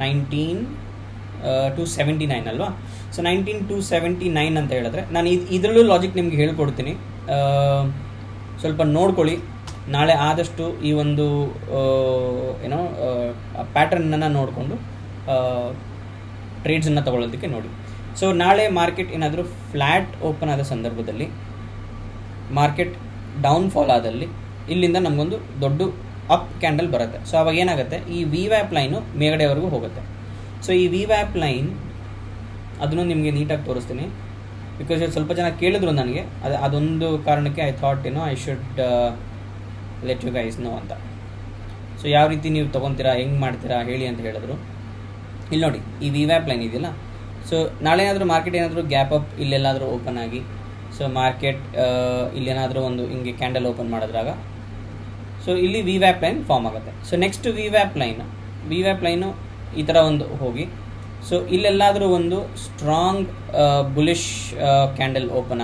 19,279 ಅಲ್ವಾ? ಸೊ 19,279 ಅಂತ ಹೇಳಿದ್ರೆ ನಾನು ಇದರಲ್ಲೂ ಲಾಜಿಕ್ ನಿಮ್ಗೆ ಹೇಳ್ಕೊಡ್ತೀನಿ, ಸ್ವಲ್ಪ ನೋಡ್ಕೊಳ್ಳಿ. ನಾಳೆ ಆದಷ್ಟು ಈ ಒಂದು ಪ್ಯಾಟರ್ನನ್ನು ನೋಡಿಕೊಂಡು ಟ್ರೇಡ್ಸನ್ನು ತಗೊಳ್ಳೋದಕ್ಕೆ ನೋಡಿ. ಸೊ ನಾಳೆ ಮಾರ್ಕೆಟ್ ಏನಾದರೂ ಫ್ಲ್ಯಾಟ್ ಓಪನ್ ಆದ ಸಂದರ್ಭದಲ್ಲಿ, ಮಾರ್ಕೆಟ್ ಡೌನ್ಫಾಲ್ ಆದಲ್ಲಿ ಇಲ್ಲಿಂದ ನಮಗೊಂದು ದೊಡ್ಡ ಅಪ್ ಕ್ಯಾಂಡಲ್ ಬರುತ್ತೆ. ಸೊ ಅವಾಗ ಏನಾಗುತ್ತೆ, ಈ VWAP ಲೈನು ಮೇಗಡೆವರೆಗೂ ಹೋಗುತ್ತೆ. ಸೊ ಈ VWAP ಲೈನ್ ಅದನ್ನು ನಿಮಗೆ ನೀಟಾಗಿ ತೋರಿಸ್ತೀನಿ. ಬಿಕಾಸ್ ಸ್ವಲ್ಪ ಜನ ಕೇಳಿದ್ರು ನನಗೆ, ಅದೊಂದು ಕಾರಣಕ್ಕೆ I thought I should let you guys know ಅಂತ. ಸೊ ಯಾವ ರೀತಿ ನೀವು ತೊಗೊತೀರಾ, ಹೆಂಗೆ ಮಾಡ್ತೀರಾ ಹೇಳಿ ಅಂತ ಹೇಳಿದ್ರು. ಇಲ್ಲಿ ನೋಡಿ, ಈ VWAP ಲೈನ್ ಇದೆಯಲ್ಲ, ಸೊ ನಾಳೆ ಏನಾದರೂ ಮಾರ್ಕೆಟ್ ಏನಾದರೂ ಗ್ಯಾಪ್ ಅಪ್ ಇಲ್ಲೆಲ್ಲಾದರೂ ಓಪನ್ ಆಗಿ ಸೊ ಮಾರ್ಕೆಟ್ ಇಲ್ಲೇನಾದರೂ ಒಂದು ಹಿಂಗೆ ಕ್ಯಾಂಡಲ್ ಓಪನ್ ಮಾಡಿದ್ರಾಗ ಸೊ ಇಲ್ಲಿ VWAP ಲೈನ್ ಫಾರ್ಮ್ ಆಗುತ್ತೆ. ಸೊ ನೆಕ್ಸ್ಟ್ VWAP ಲೈನು ಈ ಥರ ಒಂದು ಹೋಗಿ ಸೊ ಇಲ್ಲೆಲ್ಲಾದರೂ ಒಂದು ಸ್ಟ್ರಾಂಗ್ ಬುಲಿಶ್ ಕ್ಯಾಂಡಲ್ ಓಪನ್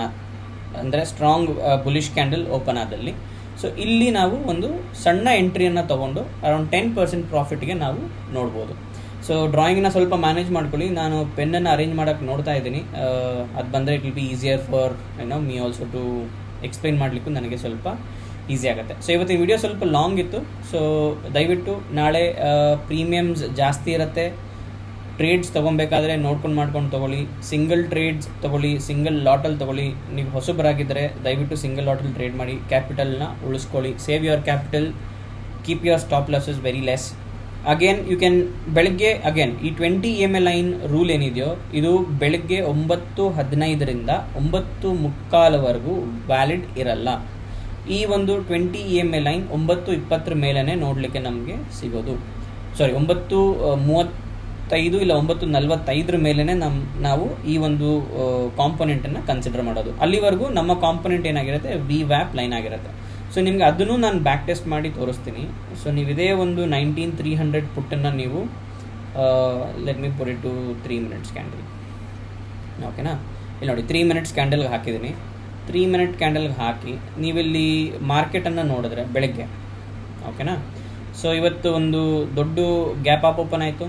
ಅಂದರೆ ಸ್ಟ್ರಾಂಗ್ ಬುಲಿಶ್ ಕ್ಯಾಂಡಲ್ ಓಪನ್ ಆದಲ್ಲಿ ಸೊ ಇಲ್ಲಿ ನಾವು ಒಂದು ಸಣ್ಣ ಎಂಟ್ರಿಯನ್ನು ತೊಗೊಂಡು ಅರೌಂಡ್ 10% ಪ್ರಾಫಿಟ್ಗೆ ನಾವು ನೋಡ್ಬೋದು. ಸೊ ಡ್ರಾಯಿಂಗನ್ನ ಸ್ವಲ್ಪ ಮ್ಯಾನೇಜ್ ಮಾಡ್ಕೊಳ್ಳಿ. ನಾನು ಪೆನ್ನನ್ನು ಅರೇಂಜ್ ಮಾಡೋಕ್ಕೆ ನೋಡ್ತಾ ಇದ್ದೀನಿ. ಅದು ಬಂದರೆ it will be easier for me also to explain ಮಾಡಲಿಕ್ಕೂ ನನಗೆ ಸ್ವಲ್ಪ ಈಸಿ ಆಗುತ್ತೆ. ಸೊ ಇವತ್ತಿನ ವಿಡಿಯೋ ಸ್ವಲ್ಪ ಲಾಂಗ್ ಇತ್ತು. ಸೊ ದಯವಿಟ್ಟು ನಾಳೆ ಪ್ರೀಮಿಯಮ್ಸ್ ಜಾಸ್ತಿ ಇರುತ್ತೆ. ಟ್ರೇಡ್ಸ್ ತೊಗೊಬೇಕಾದ್ರೆ ಮಾಡ್ಕೊಂಡು ತೊಗೊಳ್ಳಿ. ಸಿಂಗಲ್ ಟ್ರೇಡ್ಸ್ ತೊಗೊಳ್ಳಿ, ಸಿಂಗಲ್ ಲಾಟಲ್ಲಿ ತೊಗೊಳ್ಳಿ. ನೀವು ಹೊಸಬರಾಗಿದ್ದರೆ ದಯವಿಟ್ಟು ಸಿಂಗಲ್ ಲಾಟಲ್ಲಿ ಟ್ರೇಡ್ ಮಾಡಿ, ಕ್ಯಾಪಿಟಲ್ನ ಉಳಿಸ್ಕೊಳ್ಳಿ. Save your capital, keep your stop losses very less. Again you can ಬೆಳಗ್ಗೆ ಈ 20 EMA ಲೈನ್ ರೂಲ್ ಏನಿದೆಯೋ ಇದು ಬೆಳಗ್ಗೆ 9:15ರಿಂದ 9:45ವರೆಗೂ ವ್ಯಾಲಿಡ್ ಇರಲ್ಲ. ಈ ಒಂದು 20 EMA ಲೈನ್ 9:20 ಮೇಲೇ ನೋಡಲಿಕ್ಕೆ ನಮಗೆ ಸಿಗೋದು. 9:30 9:35 ಇಲ್ಲ 9:45 ಮೇಲೇ ನಾವು ಈ ಒಂದು ಕಾಂಪೊನೆಂಟನ್ನು ಕನ್ಸಿಡರ್ ಮಾಡೋದು. ಅಲ್ಲಿವರೆಗೂ ನಮ್ಮ ಕಾಂಪೊನೆಂಟ್ ಏನಾಗಿರುತ್ತೆ, VWAP ಲೈನ್ ಆಗಿರುತ್ತೆ. ಸೊ ನಿಮ್ಗೆ ಅದನ್ನು ನಾನು ಬ್ಯಾಕ್ ಟೆಸ್ಟ್ ಮಾಡಿ ತೋರಿಸ್ತೀನಿ. ಸೊ ನೀವು ಇದೇ ಒಂದು 19300 ಪುಟ್ಟನ್ನು ನೀವು let me put it to 3 minutes candle. ಓಕೆನಾ, ಇಲ್ಲಿ ನೋಡಿ 3 minutes ಕ್ಯಾಂಡಲ್ಗೆ ಹಾಕಿದ್ದೀನಿ. 3 minute ಕ್ಯಾಂಡಲ್ಗೆ ಹಾಕಿ ನೀವಿಲ್ಲಿ ಮಾರ್ಕೆಟನ್ನು ನೋಡಿದ್ರೆ ಬೆಳಗ್ಗೆ, ಓಕೆನಾ. ಸೊ ಇವತ್ತು ಒಂದು ದೊಡ್ಡ ಗ್ಯಾಪ್ ಅಪ್ ಓಪನ್ ಆಯಿತು.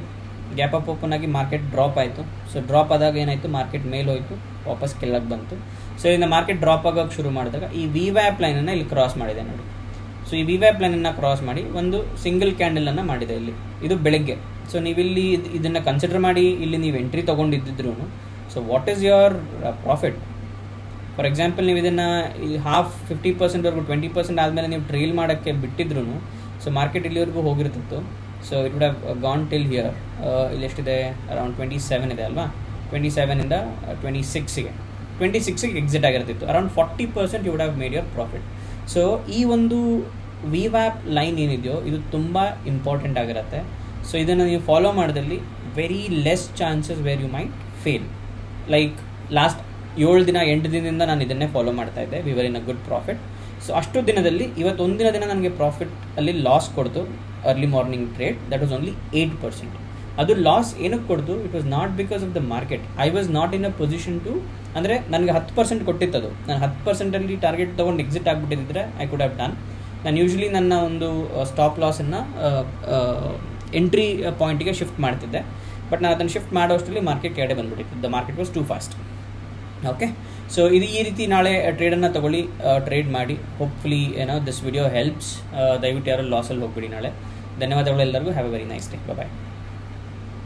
ಗ್ಯಾಪ್ ಅಪ್ ಓಪನ್ ಆಗಿ ಮಾರ್ಕೆಟ್ ಡ್ರಾಪ್ ಆಯಿತು. ಸೊ ಡ್ರಾಪ್ ಆದಾಗ ಏನಾಯಿತು, ಮಾರ್ಕೆಟ್ ಮೇಲೆ ಹೋಯಿತು, ವಾಪಸ್ ಕೆಳಗೆ ಬಂತು. ಸೊ ಇದನ್ನ ಮಾರ್ಕೆಟ್ ಡ್ರಾಪ್ ಆಗೋಕ್ಕೆ ಶುರು ಮಾಡಿದಾಗ ಈ VWAP ಲೈನನ್ನು ಇಲ್ಲಿ ಕ್ರಾಸ್ ಮಾಡಿದೆ ನೋಡಿ. ಸೊ ಈ VWAP ಲೈನನ್ನು ಕ್ರಾಸ್ ಮಾಡಿ ಒಂದು ಸಿಂಗಲ್ ಕ್ಯಾಂಡಲನ್ನು ಮಾಡಿದೆ ಇಲ್ಲಿ, ಇದು ಬೆಳಗ್ಗೆ. ಸೊ ನೀವಿಲ್ಲಿ ಇದನ್ನು ಕನ್ಸಿಡರ್ ಮಾಡಿ ಇಲ್ಲಿ ನೀವು ಎಂಟ್ರಿ ತೊಗೊಂಡಿದ್ದಿದ್ರು, so what is your profit? For example ನೀವು ಇದನ್ನು 50% 20% ಆದಮೇಲೆ ನೀವು ಟ್ರೇಲ್ ಮಾಡೋಕ್ಕೆ ಬಿಟ್ಟಿದ್ರು, ಸೊ ಮಾರ್ಕೆಟ್ ಇಲ್ಲಿವರೆಗೂ ಹೋಗಿರ್ತಿತ್ತು. So it would have gone till here. ಇಲ್ಲಿ ಎಷ್ಟಿದೆ, ಅರೌಂಡ್ 27 ಇದೆ ಅಲ್ವಾ. 27ಇಂದ 26ಗೆ ಎಕ್ಸಿಟ್ ಆಗಿರ್ತಿತ್ತು. Around 40% you would have made your profit. So ಈ ಒಂದು VWAP ಲೈನ್ ಏನಿದೆಯೋ ಇದು ತುಂಬ ಇಂಪಾರ್ಟೆಂಟ್ ಆಗಿರುತ್ತೆ. ಸೊ ಇದನ್ನು ನೀವು ಫಾಲೋ ಮಾಡಿದಲ್ಲಿ very less chances where you might fail. Like last 7 ದಿನ 8 ದಿನದಿಂದ ನಾನು ಇದನ್ನೇ ಫಾಲೋ ಮಾಡ್ತಾ ಇದ್ದೆ. We were in a good profit. So ಅಷ್ಟು ದಿನದಲ್ಲಿ ಇವತ್ತೊಂದಿನ ದಿನ ನನಗೆ ಪ್ರಾಫಿಟ್ ಅಲ್ಲಿ ಲಾಸ್ ಕೊಡ್ತು. Early morning trade that was only 8%. ಅದು ಲಾಸ್ ಏನಕ್ಕೆ ಕೊಡ್ತು? It was not because of the market. I was not in a position to, ಅಂದರೆ ನನಗೆ 10% ಕೊಟ್ಟಿತ್ತದು. ನಾನು 10%ಅಲ್ಲಿ ಟಾರ್ಗೆಟ್ ತೊಗೊಂಡು ಎಕ್ಸಿಟ್ ಆಗಿಬಿಟ್ಟಿದ್ರೆ ಐ ಕುಡ್ ಹ್ಯಾವ್ ಡನ್. ನಾನು ಯೂಶ್ವಲಿ ನನ್ನ ಒಂದು ಸ್ಟಾಪ್ ಲಾಸನ್ನು ಎಂಟ್ರಿ ಪಾಯಿಂಟಿಗೆ ಶಿಫ್ಟ್ ಮಾಡ್ತಿದ್ದೆ. ಬಟ್ ನಾನು ಅದನ್ನು ಶಿಫ್ಟ್ ಮಾಡೋ ಅಷ್ಟರಲ್ಲಿ ಮಾರ್ಕೆಟ್ ಕೆಳಗಡೆ ಬಂದುಬಿಟ್ಟಿತ್ತು. The market was too fast. Okay, so ಇದು ಈ ರೀತಿ ನಾಳೆ ಟ್ರೇಡನ್ನು ತಗೊಳ್ಳಿ, ಟ್ರೇಡ್ ಮಾಡಿ. Hopefully this video helps. ದಯವಿಟ್ಟು ಯಾರು ಲಾಸಲ್ಲಿ ಹೋಗ್ಬಿಡಿ ನಾಳೆ. ಧನ್ಯವಾದಗಳು ಎಲ್ಲರಿಗೂ. Have a very nice day. Bye.